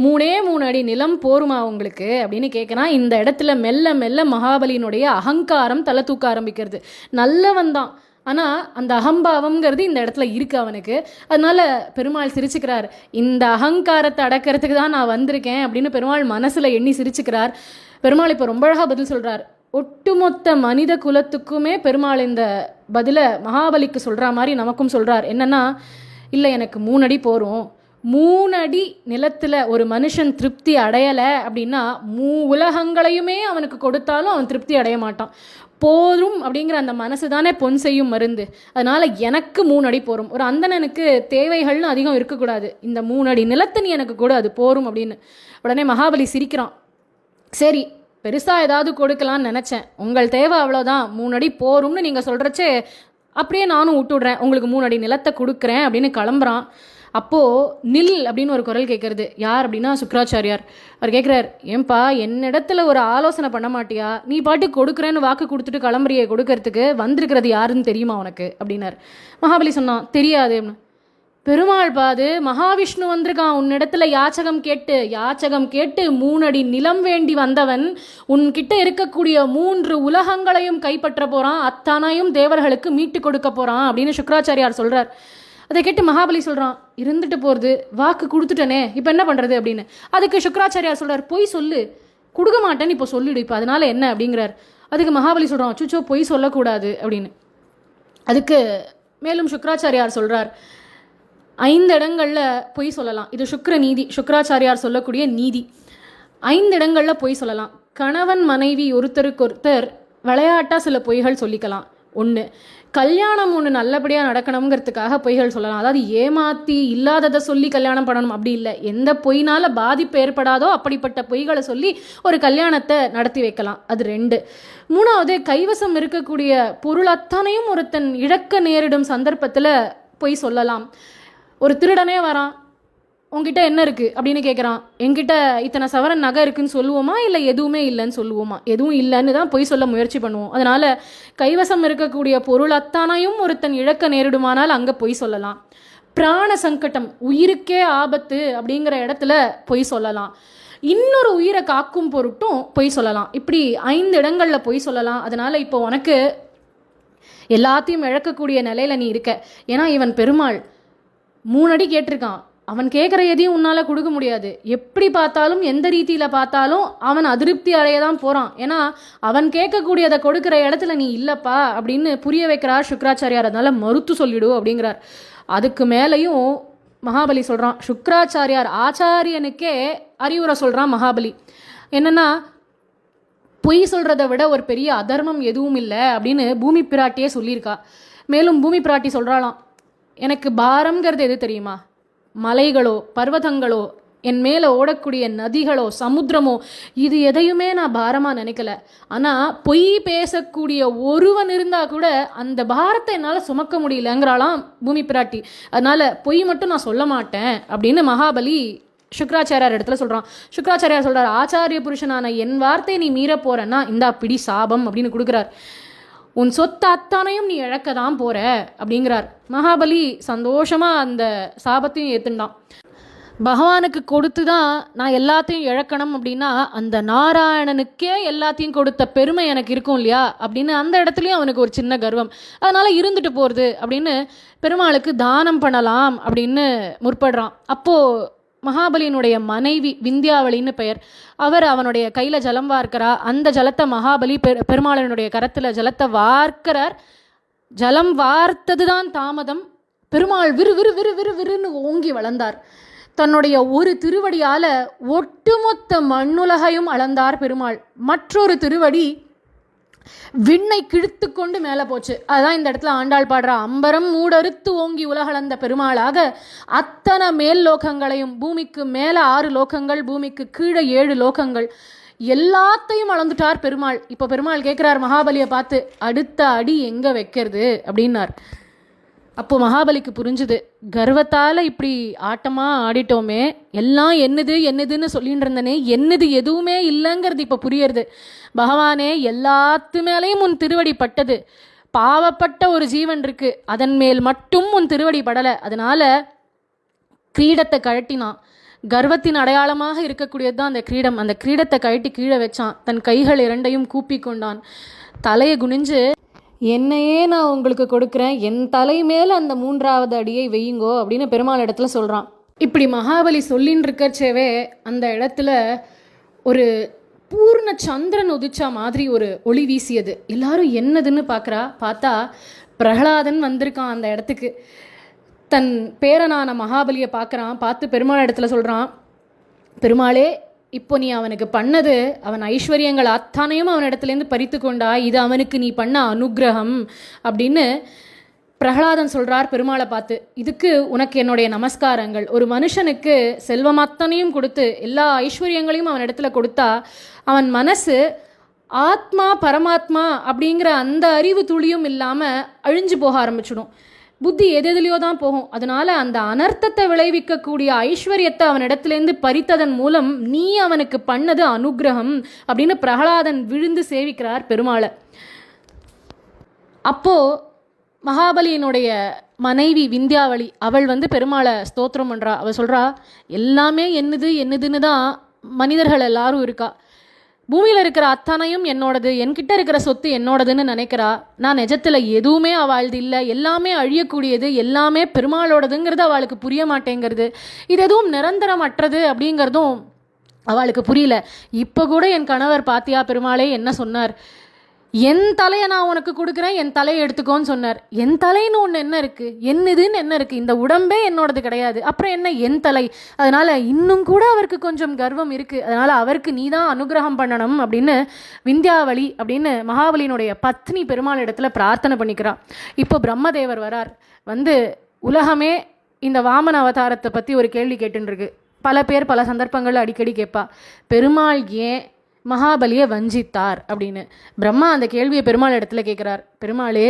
3 அடி நிலம் போருமா உங்களுக்கு அப்படின்னு கேட்குறான். இந்த இடத்துல மெல்ல மெல்ல மகாபலியினுடைய அகங்காரம் தலை தூக்க ஆரம்பிக்கிறது. நல்லவன் தான், ஆனால் அந்த அகம்பாவம்ங்கிறது இந்த இடத்துல இருக்குது அவனுக்கு. அதனால பெருமாள் சிரிச்சுக்கிறார். இந்த அகங்காரத்தை அடக்கிறதுக்கு தான் நான் வந்திருக்கேன் அப்படின்னு பெருமாள் மனசில் எண்ணி சிரிச்சுக்கிறார். பெருமாள் இப்போ ரொம்ப அழகாக பதில் சொல்கிறார். ஒட்டுமொத்த மனித குலத்துக்குமே பெருமாள் இந்த பதிலை மகாபலிக்கு சொல்கிற மாதிரி நமக்கும் சொல்கிறார். என்னென்னா, இல்லை எனக்கு 3 அடி போரும். 3 அடி நிலத்தில் ஒரு மனுஷன் திருப்தி அடையலை அப்படின்னா உலகங்களையுமே அவனுக்கு கொடுத்தாலும் அவன் திருப்தி அடைய மாட்டான். போதும் அப்படிங்கிற அந்த மனசு தானே பொன் செய்யும் மருந்து. அதனால் எனக்கு 3 அடி போரும். ஒரு அந்தணனுக்கு தேவைகள்னு அதிகம் இருக்கக்கூடாது. இந்த 3 அடி நிலத்தை நீ எனக்கு கூட அது போரும் அப்படின்னு. உடனே மகாபலி சிரிக்கிறான். சரி, பெருசாக ஏதாவது கொடுக்கலான்னு நினச்சேன், உங்கள் தேவை அவ்வளோதான், 3 அடி போரும்னு நீங்கள் சொல்கிறச்சே அப்படியே நானும் விட்டுடுறேன், உங்களுக்கு 3 அடி நிலத்தை கொடுக்குறேன் அப்படின்னு கிளம்புறான். அப்போது நில் அப்படின்னு ஒரு குரல் கேட்குறது. யார் அப்படின்னா சுக்ராச்சாரியார். அவர் கேட்குறார், ஏன்பா என்னிடத்துல ஒரு ஆலோசனை பண்ண மாட்டியா? நீ பாட்டு கொடுக்குறேன்னு வாக்கு கொடுத்துட்டு கிளம்புறியே, கொடுக்கறதுக்கு வந்திருக்கிறது யாருன்னு தெரியுமா உனக்கு அப்படின்னார். மகாபலி சொன்னான், தெரியாது. பெருமாள் பாது மகாவிஷ்ணு வந்திருக்கான் உன்னிடத்துல யாச்சகம் கேட்டு 3 அடி நிலம் வேண்டி வந்தவன் உன்கிட்ட இருக்கக்கூடிய 3 உலகங்களையும் கைப்பற்ற போகிறான், அத்தனையும் தேவர்களுக்கு மீட்டு கொடுக்க போகிறான் அப்படின்னு சுக்ராச்சாரியார் சொல்கிறார். அதை கேட்டு மகாபலி சொல்கிறான், இருந்துட்டு போகிறது, வாக்கு கொடுத்துட்டனே, இப்போ என்ன பண்ணுறது அப்படின்னு. அதுக்கு சுக்ராச்சாரியார் சொல்கிறார், பொய் சொல்லு, கொடுக்க மாட்டேன்னு இப்போ சொல்லிடு, இப்போ அதனால் என்ன அப்படிங்கிறார். அதுக்கு மகாபலி சொல்கிறான், அச்சுச்சோ பொய் சொல்லக்கூடாது அப்படின்னு. அதுக்கு மேலும் சுக்ராச்சாரியார் சொல்கிறார், 5 இடங்களில் பொய் சொல்லலாம். இது சுக்ர நீதி, சுக்ராச்சாரியார் சொல்லக்கூடிய நீதி. 5 இடங்களில் பொய் சொல்லலாம். கணவன் மனைவி ஒருத்தருக்கொருத்தர் விளையாட்டாக சில பொய்கள் சொல்லிக்கலாம். 1, கல்யாணம் ஒன்று நல்லபடியாக நடக்கணுங்கிறதுக்காக பொய்கள் சொல்லலாம். அதாவது ஏமாற்றி இல்லாததை சொல்லி கல்யாணம் பண்ணணும் அப்படி இல்லை. எந்த பொய்னால் பாதிப்பு ஏற்படாதோ அப்படிப்பட்ட பொய்களை சொல்லி ஒரு கல்யாணத்தை நடத்தி வைக்கலாம். அது 2. 3வது, கைவசம் இருக்கக்கூடிய பொருள் அத்தனையும் ஒருத்தன் இழக்க நேரிடும் சந்தர்ப்பத்தில் பொய் சொல்லலாம். ஒரு திருடனே வரான், உங்ககிட்ட என்ன இருக்குது அப்படின்னு கேட்குறான். என்கிட்ட இத்தனை சவரன் நகை இருக்குன்னு சொல்லுவோமா, இல்லை எதுவுமே இல்லைன்னு சொல்லுவோமா? எதுவும் இல்லைன்னு தான் பொய் சொல்ல முயற்சி பண்ணுவோம். அதனால் கைவசம் இருக்கக்கூடிய பொருள் அத்தனையும் ஒருத்தன் இழக்க நேரிடுமானால் அங்கே பொய் சொல்லலாம். பிராண சங்கடம், உயிருக்கே ஆபத்து அப்படிங்கிற இடத்துல பொய் சொல்லலாம். இன்னொரு உயிரை காக்கும் பொருட்டும் பொய் சொல்லலாம். இப்படி 5 இடங்களில் பொய் சொல்லலாம். அதனால் இப்போ உனக்கு எல்லாத்தையும் இழக்கக்கூடிய நிலையில் நீ இருக்க. ஏன்னா இவன் பெருமாள் 3 அடி கேட்டிருக்கான். அவன் கேட்குற எதையும் உன்னால் கொடுக்க முடியாது. எப்படி பார்த்தாலும் எந்த ரீதியில் பார்த்தாலும் அவன் அதிருப்தி அடைய தான் போகிறான். ஏன்னா அவன் கேட்கக்கூடியதை கொடுக்குற இடத்துல நீ இல்லைப்பா அப்படின்னு புரிய வைக்கிறார் சுக்ராச்சாரியார். அதனால மறுத்து சொல்லிடு அப்படிங்கிறார். அதுக்கு மேலேயும் மகாபலி சொல்கிறான், சுக்ராச்சாரியார் ஆச்சாரியனுக்கே அறிவுரை சொல்கிறான் மகாபலி. என்னென்னா, பொய் சொல்கிறத விட ஒரு பெரிய அதர்மம் எதுவும் இல்லை அப்படின்னு பூமி பிராட்டியே சொல்லியிருக்கா. மேலும் பூமி பிராட்டி சொல்கிறாளாம், எனக்கு பாரம்ங்கிறது எது தெரியுமா? மலைகளோ பர்வதங்களோ என் மேலே ஓடக்கூடிய நதிகளோ சமுத்திரமோ இது எதையுமே நான் பாரமாக நினைக்கல. ஆனால் பொய் பேசக்கூடிய ஒருவன் இருந்தால் கூட அந்த பாரத்தை என்னால் சுமக்க முடியலங்கிறாலாம் பூமி பிராட்டி. அதனால் பொய் மட்டும் நான் சொல்ல மாட்டேன் அப்படின்னு மகாபலி சுக்ராச்சாரியார் இடத்துல சொல்கிறான். சுக்ராச்சாரியார் சொல்கிறார், ஆச்சாரிய புருஷனான என் வார்த்தை நீ மீற போகிறன்னா இந்தா பிடி சாபம் அப்படின்னு கொடுக்குறார். உன் சொத்து அத்தனையும் நீ இழக்க தான் போகிற அப்படிங்கிறார். மகாபலி சந்தோஷமாக அந்த சாபத்தையும் ஏற்றுண்டான். பகவானுக்கு கொடுத்து தான் நான் எல்லாத்தையும் இழக்கணும் அப்படின்னா அந்த நாராயணனுக்கே எல்லாத்தையும் கொடுத்த பெருமை எனக்கு இருக்கும் இல்லையா அப்படின்னு அந்த இடத்துலையும் அவனுக்கு ஒரு சின்ன கர்வம். அதனால் இருந்துட்டு போகிறது அப்படின்னு பெருமாளுக்கு தானம் பண்ணலாம் அப்படின்னு முற்படுறான். அப்போது மகாபலியினுடைய மனைவி விந்தியாவளின்னு பெயர். அவர் அவனுடைய கையில் ஜலம் வார்க்கிறா. அந்த ஜலத்தை மகாபலி பெருமாளனுடைய கரத்தில் ஜலத்தை வார்க்கிறார். ஜலம் வார்த்தது தான் தாமதம். பெருமாள் விறு விறு விறு விறு விறுன்னு ஓங்கி வளர்ந்தார். தன்னுடைய ஒரு திருவடியால் ஒட்டுமொத்த மண்ணுலகையும் அளந்தார் பெருமாள். மற்றொரு திருவடி விண்ணை கிழித்து கொண்டு மேலே போச்சு. அதுதான் இந்த இடத்துல ஆண்டாள் பாடுறா, அம்பரம் மூடறுத்து ஓங்கி உலகளந்த பெருமாளாக அத்தனை மேல் லோகங்களையும், பூமிக்கு மேலே 6 லோகங்கள், பூமிக்கு கீழே 7 லோகங்கள் எல்லாத்தையும் அளந்துட்டார் பெருமாள். இப்போ பெருமாள் கேட்குறார் மகாபலியை பார்த்து, அடுத்த அடி எங்கே வைக்கிறது அப்படின்னார். அப்போ மகாபலிக்கு புரிஞ்சுது, கர்வத்தால் இப்படி ஆட்டமாக ஆடிட்டோமே, எல்லாம் என்னதுன்னு சொல்லிட்டு இருந்தனே, என்னது எதுவுமே இல்லைங்கிறது இப்போ புரியுறது. பகவானே, எல்லாத்து மேலேயும் உன் திருவடி பட்டது. பாவப்பட்ட ஒரு ஜீவன் இருக்கு, அதன் மேல் மட்டும் உன் திருவடி படலை. அதனால கிரீடத்தை கழட்டினான். கர்வத்தின் அடையாளமாக இருக்கக்கூடியது தான் அந்த கிரீடம். அந்த கிரீடத்தை கழட்டி கீழே வச்சான். தன் கைகள் 2ஐயும் கூப்பி கொண்டான். தலையை குனிஞ்சு, என்னையே நான் உங்களுக்கு கொடுக்குறேன், என் தலை மேலே அந்த 3வது அடியை வெய்யுங்கோ அப்படின்னு பெருமாள் இடத்துல சொல்கிறான். இப்படி மகாபலி சொல்லின்னு இருக்கச்சேவே அந்த இடத்துல ஒரு பூர்ண சந்திரன் உதிச்சா மாதிரி ஒரு ஒளி வீசியது. எல்லாரும் என்னதுன்னு பார்த்தா பிரகலாதன் வந்திருக்கான் அந்த இடத்துக்கு. தன் பேரனான மகாபலியை பார்த்து பெருமாள் இடத்துல சொல்கிறான், பெருமாளே, இப்போ நீ அவனுக்கு பண்ணது, அவன் ஐஸ்வர்யங்கள் அத்தனையும் அவன் இடத்துலேருந்து பறித்து கொண்டா, இது அவனுக்கு நீ பண்ண அனுகிரகம் அப்படின்னு பிரகலாதன் சொல்கிறார் பெருமாளை பார்த்து. இதுக்கு உனக்கு என்னுடைய நமஸ்காரங்கள். ஒரு மனுஷனுக்கு செல்வம் அத்தனையும் கொடுத்து எல்லா ஐஸ்வர்யங்களையும் அவன் இடத்துல கொடுத்தா அவன் மனசு ஆத்மா பரமாத்மா அப்படிங்கிற அந்த அறிவு துளியும் இல்லாமல் அழிஞ்சு போக ஆரம்பிச்சிடும். புத்தி எதுலையோ தான் போகும். அதனால அந்த அனர்த்தத்தை விளைவிக்கக்கூடிய ஐஸ்வர்யத்தை அவனிடத்துலேருந்து பறித்ததன் மூலம் நீ அவனுக்கு பண்ணது அனுகிரகம் அப்படின்னு பிரகலாதன் விழுந்து சேவிக்கிறார் பெருமாளை. அப்போது மகாபலியினுடைய மனைவி விந்தியாவளி அவள் பெருமாளை ஸ்தோத்திரம் பண்ணுறா. அவள் சொல்கிறா, எல்லாமே என்னதுன்னு தான் மனிதர்கள் எல்லாரும் இருக்கா. பூமியில் இருக்கிற அத்தனையும் என்னோடது, என்கிட்ட இருக்கிற சொத்து என்னோடதுன்னு நினைக்கிறா. நான் நிஜத்தில் எதுவுமே அவள்து இல்லை, எல்லாமே அழியக்கூடியது, எல்லாமே பெருமாளோடதுங்கிறது அவளுக்கு புரிய மாட்டேங்கிறது. இது எதுவும் நிரந்தரமற்றது அப்படிங்கிறதும் அவளுக்கு புரியல. இப்போ கூட என் கணவர் பாத்தியா பெருமாளே என்ன சொன்னார், என் தலையை நான் உனக்கு கொடுக்குறேன், என் தலையை எடுத்துக்கோன்னு சொன்னார். என் தலைன்னு ஒன்று என்ன இருக்குது, என்னதுன்னு என்ன இருக்குது, இந்த உடம்பே என்னோடது கிடையாது, அப்புறம் என்ன என் தலை. அதனால் இன்னும் கூட அவருக்கு கொஞ்சம் கர்வம் இருக்குது. அதனால் அவருக்கு நீ தான் அனுகிரகம் பண்ணணும் அப்படின்னு விந்தியாவளி அப்படின்னு மகாபலியினுடைய பத்னி பெருமாள் இடத்துல பிரார்த்தனை பண்ணிக்கிறார். இப்போ பிரம்மதேவர் வரார். உலகமே இந்த வாமன அவதாரத்தை பற்றி ஒரு கேள்வி கேட்டுருக்கு. பல பேர் பல சந்தர்ப்பங்களில் அடிக்கடி கேட்பா, பெருமாள் ஏன் மகாபலியை வஞ்சித்தார் அப்படின்னு. பிரம்மா அந்த கேள்வியை பெருமாள் இடத்துல கேட்குறார். பெருமாளே,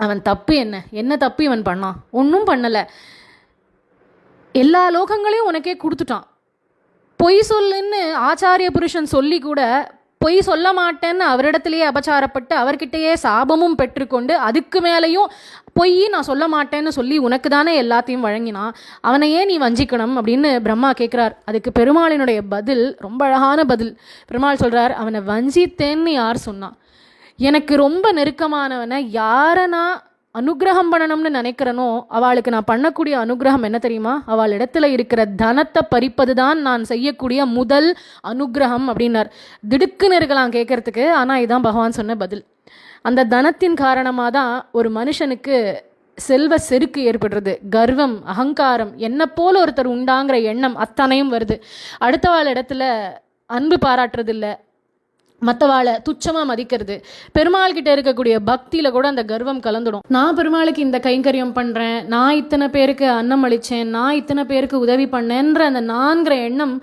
அவன் தப்பு என்ன தப்பு இவன் பண்ணான்? ஒன்றும் பண்ணலை. எல்லா லோகங்களையும் உனக்கே கொடுத்துட்டான். பொய் சொல்லுன்னு ஆச்சாரிய புருஷன் சொல்லி கூட பொய் சொல்ல மாட்டேன்னு அவரிடத்துலேயே அபச்சாரப்பட்டு அவர்கிட்டயே சாபமும் பெற்றுக்கொண்டு அதுக்கு மேலேயும் பொய் நான் சொல்ல மாட்டேன்னு சொல்லி உனக்கு தானே எல்லாத்தையும் வழங்கினான், அவனையே நீ வஞ்சிக்கணும் அப்படின்னு பிரம்மா கேட்குறார். அதுக்கு பெருமாளினுடைய பதில் ரொம்ப அழகான பதில். பெருமாள் சொல்கிறார், அவனை வஞ்சித்தேன்னு யார் சொன்னான்? எனக்கு ரொம்ப நெருக்கமானவனை யாரை நான் அனுகிரகம் பண்ணணும்னு நினைக்கிறனோ அவளுக்கு நான் பண்ணக்கூடிய அனுகிரகம் என்ன தெரியுமா? அவள் இடத்துல இருக்கிற தனத்தை பறிப்பது தான் நான் செய்யக்கூடிய முதல் அனுகிரகம் அப்படின்னார். திடுக்குன்னு இருக்கலாம் கேட்கறதுக்கு, ஆனால் இதுதான் பகவான் சொன்ன பதில். அந்த தனத்தின் காரணமாக தான் ஒரு மனுஷனுக்கு செல்வ செருக்கு ஏற்படுறது, கர்வம், அகங்காரம், என்ன போல ஒருத்தர் உண்டாங்கிற எண்ணம் அத்தனையும் வருது. அடுத்தவாள் இடத்துல அன்பு பாராட்டுறது இல்லை, மற்றவாளை துச்சமாக மதிக்கிறது, பெருமாள் கிட்ட இருக்கக்கூடிய பக்தியில் கூட அந்த கர்வம் கலந்துடும். நான் பெருமாளுக்கு இந்த கைங்கரியம் பண்ணுறேன், நான் இத்தனை பேருக்கு அன்னம் அளித்தேன், நான் இத்தனை பேருக்கு உதவி பண்ணேன்ற அந்த நான்கிற எண்ணம்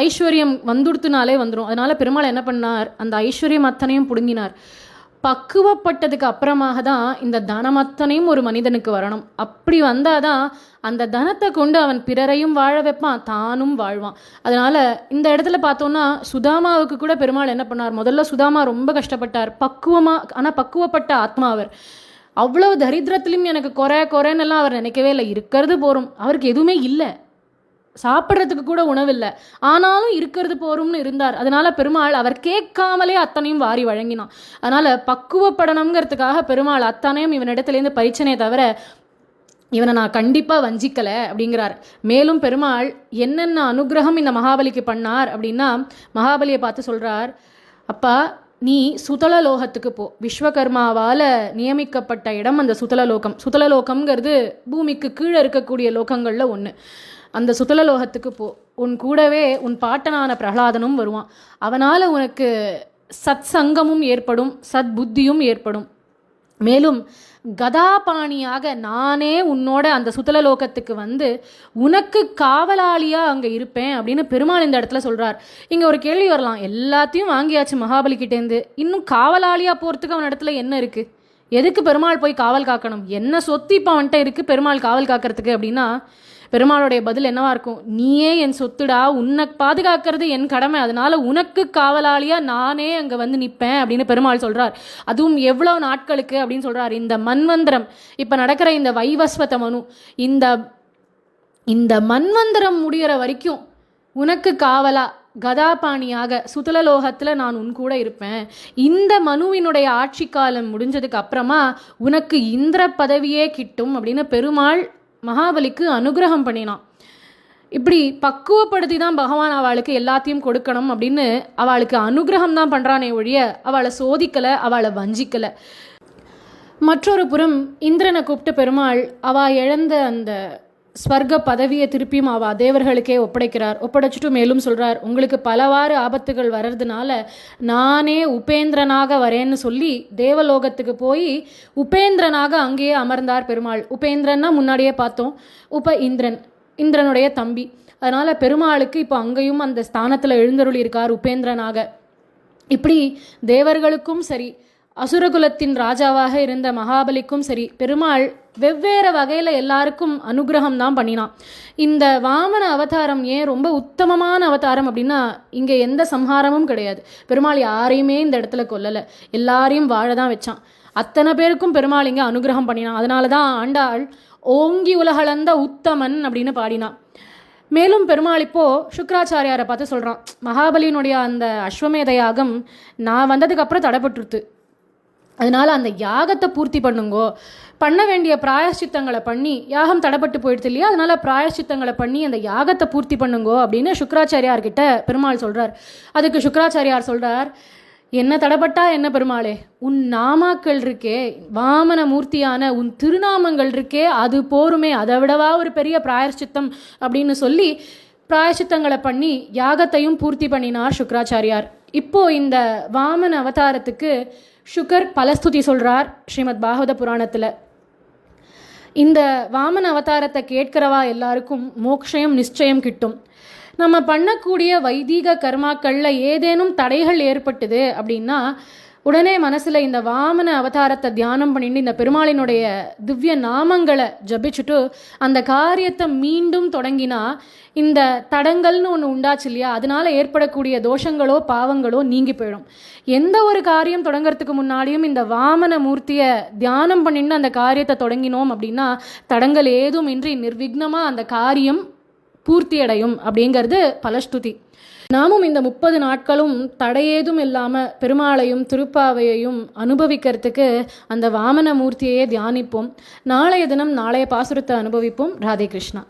ஐஸ்வர்யம் வந்துடுத்துனாலே வந்துடும். அதனால் பெருமாள் என்ன பண்ணார், அந்த ஐஸ்வர்யம் அத்தனையும் பிடுங்கினார். பக்குவப்பட்டதுக்கு அப்புறமாக தான் இந்த தனம் அத்தனையும் ஒரு மனிதனுக்கு வரணும். அப்படி வந்தால் தான் அந்த தனத்தை கொண்டு அவன் பிறரையும் வாழ வைப்பான், தானும் வாழ்வான். அதனால் இந்த இடத்துல பார்த்தோன்னா சுதாமாவுக்கு கூட பெருமாள் என்ன பண்ணார், முதல்ல சுதாமா ரொம்ப கஷ்டப்பட்டார், ஆனால் பக்குவப்பட்ட ஆத்மா அவர். அவ்வளவு தரித்திரத்திலும் எனக்கு குறைன்னெல்லாம் அவர் நினைக்கவே இல்லை. இருக்கிறது போரும், அவருக்கு எதுவுமே இல்லை, சாப்பிட்றதுக்கு கூட உணவில்லை, ஆனாலும் இருக்கிறது போரும்னு இருந்தார். அதனால பெருமாள் அவர் கேட்காமலே அத்தனையும் வாரி வழங்கினான். அதனால பக்குவப்படணுங்கிறதுக்காக பெருமாள் அத்தனையும் இவனிடத்துலேருந்து பறிச்சனே தவிர இவனை நான் கண்டிப்பாக வஞ்சிக்கலை அப்படிங்கிறார். மேலும் பெருமாள் என்னென்ன அனுகிரகம் இந்த மகாபலிக்கு பண்ணார் அப்படின்னா, மகாபலியை பார்த்து சொல்கிறார், அப்பா நீ சுதலலோகத்துக்கு போ. விஸ்வகர்மாவால் நியமிக்கப்பட்ட இடம் அந்த சுதலலோகம். சுதலலோகம்ங்கிறது பூமிக்கு கீழே இருக்கக்கூடிய லோகங்களில் ஒன்று. அந்த சுதலலோகத்துக்கு போ. உன் கூடவே உன் பாட்டனான பிரகலாதனும் வருவான். அவனால் உனக்கு சத் சங்கமும் ஏற்படும், சத் புத்தியும் ஏற்படும். மேலும் கதாபாணியாக நானே உன்னோட அந்த சுதலலோகத்துக்கு வந்து உனக்கு காவலாளியாக அங்கே இருப்பேன் அப்படின்னு பெருமாள் இந்த இடத்துல சொல்கிறார். இங்கே ஒரு கேள்வி வரலாம், எல்லாத்தையும் வாங்கியாச்சு மகாபலிக்கிட்டேருந்து, இன்னும் காவலாளியாக போகிறதுக்கு அவன் இடத்துல என்ன இருக்குது, எதுக்கு பெருமாள் போய் காவல் காக்கணும், என்ன சொத்து இப்போ அவன்கிட்ட இருக்குது பெருமாள் காவல் காக்கிறதுக்கு அப்படின்னா, பெருமாளுடைய பதில் என்னவா இருக்கும், நீயே என் சொத்துடா, உன்னை பாதுகாக்கிறது என் கடமை, அதனால உனக்கு காவலாளியா நானே அங்கே வந்து நிற்பேன் அப்படின்னு பெருமாள் சொல்கிறார். அதுவும் எவ்வளோ நாட்களுக்கு அப்படின்னு சொல்கிறார். இந்த மன்வந்திரம், இப்போ நடக்கிற இந்த வைவஸ்வத மனு, இந்த மன்வந்திரம் முடிகிற வரைக்கும் உனக்கு காவலா கதாபாணியாக சுதலலோகத்தில் நான் உன் கூட இருப்பேன். இந்த மனுவினுடைய ஆட்சி காலம் முடிஞ்சதுக்கு அப்புறமா உனக்கு இந்திர பதவியே கிட்டும் அப்படின்னு பெருமாள் மகாபலிக்கு அனுகிரகம் பண்ணினான். இப்படி பக்குவப்படுத்தி தான் பகவான் அவளுக்கு எல்லாத்தையும் கொடுக்கணும் அப்படின்னு அவளுக்கு அனுகிரகம் தான் பண்ணுறானே ஒழிய அவளை சோதிக்கலை, அவளை வஞ்சிக்கலை. மற்றொரு புறம் இந்திரனை கூப்பிட்டு பெருமாள் அவள் இழந்த அந்த ஸ்வர்க்க பதவியை திருப்பியும் அவள் தேவர்களுக்கே ஒப்படைக்கிறார். ஒப்படைச்சிட்டு மேலும் சொல்கிறார், உங்களுக்கு பலவாறு ஆபத்துகள் வர்றதுனால நானே உபேந்திரனாக வரேன்னு சொல்லி தேவலோகத்துக்கு போய் உபேந்திரனாக அங்கேயே அமர்ந்தார் பெருமாள். உபேந்திரன்னா முன்னாடியே பார்த்தோம், இந்திரனுடைய தம்பி. அதனால் பெருமாளுக்கு இப்போ அங்கேயும் அந்த ஸ்தானத்தில் எழுந்தருளி இருக்கார் உபேந்திரனாக. இப்படி தேவர்களுக்கும் சரி, அசுரகுலத்தின் ராஜாவாக இருந்த மகாபலிக்கும் சரி, பெருமாள் வெவ்வேறு வகையில் எல்லாருக்கும் அனுகிரகம் தான் பண்ணினான். இந்த வாமன அவதாரம் ஏன் ரொம்ப உத்தமமான அவதாரம் அப்படின்னா, இங்கே எந்த சம்ஹாரமும் கிடையாது. பெருமாள் யாரையுமே இந்த இடத்துல கொல்லலை, எல்லாரையும் வாழ தான் வச்சான். அத்தனை பேருக்கும் பெருமாள் இங்கே அனுகிரகம் பண்ணினான். அதனால தான் ஆண்டாள் ஓங்கி உலகளந்த உத்தமன் அப்படின்னு பாடினான். மேலும் பெருமாள் இப்போது சுக்ராச்சாரியாரை பார்த்து சொல்கிறான், மகாபலியினுடைய அந்த அஸ்வமேத யாகம் நான் வந்ததுக்கப்புறம் தடைப்பட்டுருத்து, அதனால் அந்த யாகத்தை பூர்த்தி பண்ணுங்கோ, பண்ண வேண்டிய பிராயஷ்சித்தங்களை பண்ணி, யாகம் தடைப்பட்டு போயிடுது இல்லையா, அதனால் பிராயஷ்சித்தங்களை பண்ணி அந்த யாகத்தை பூர்த்தி பண்ணுங்கோ அப்படின்னு சுக்ராச்சாரியார்கிட்ட பெருமாள் சொல்கிறார். அதுக்கு சுக்ராச்சாரியார் சொல்கிறார், என்ன தடைப்பட்டா என்ன பெருமாளே, உன் நாமாக்கள் இருக்கே, வாமன மூர்த்தியான உன் திருநாமங்கள் இருக்கே, அது போருமே, அதை விடவா ஒரு பெரிய பிராயஷ்சித்தம் அப்படின்னு சொல்லி பிராயஷ்சித்தங்களை பண்ணி யாகத்தையும் பூர்த்தி பண்ணினார் சுக்ராச்சாரியார். இப்போது இந்த வாமன அவதாரத்துக்கு சுகர் பலஸ்துதி சொல்கிறார் ஸ்ரீமத் பாகவத புராணத்தில். இந்த வாமன அவதாரத்தை கேட்கிறவா எல்லாருக்கும் மோக்ஷயம் நிச்சயம் கிட்டும். நம்ம பண்ணக்கூடிய வைதீக கர்மாக்களில் ஏதேனும் தடைகள் ஏற்பட்டுது அப்படின்னா உடனே மனசில் இந்த வாமன அவதாரத்தை தியானம் பண்ணிட்டு இந்த பெருமாளினுடைய திவ்ய நாமங்களை ஜபிச்சுட்டு அந்த காரியத்தை மீண்டும் தொடங்கினா இந்த தடங்கள்னு ஒன்று உண்டாச்சு இல்லையா, அதனால ஏற்படக்கூடிய தோஷங்களோ பாவங்களோ நீங்கி போயிடும். எந்த ஒரு காரியம் தொடங்கிறதுக்கு முன்னாடியும் இந்த வாமன மூர்த்தியை தியானம் பண்ணிட்டு அந்த காரியத்தை தொடங்கினோம் அப்படின்னா தடங்கள் ஏதும் இன்றி நிர்விக்னமாக அந்த காரியம் பூர்த்தி அடையும் அப்படிங்கிறது பலஸ்துதி. நாமும் இந்த 30 நாட்களும் தடையேதும் இல்லாமல் பெருமாளையும் திருப்பாவையையும் அனுபவிக்கிறதுக்கு அந்த வாமன மூர்த்தியையே தியானிப்போம். நாளைய தினம் நாளைய பாசுரத்தை அனுபவிப்போம். ராதே கிருஷ்ணா.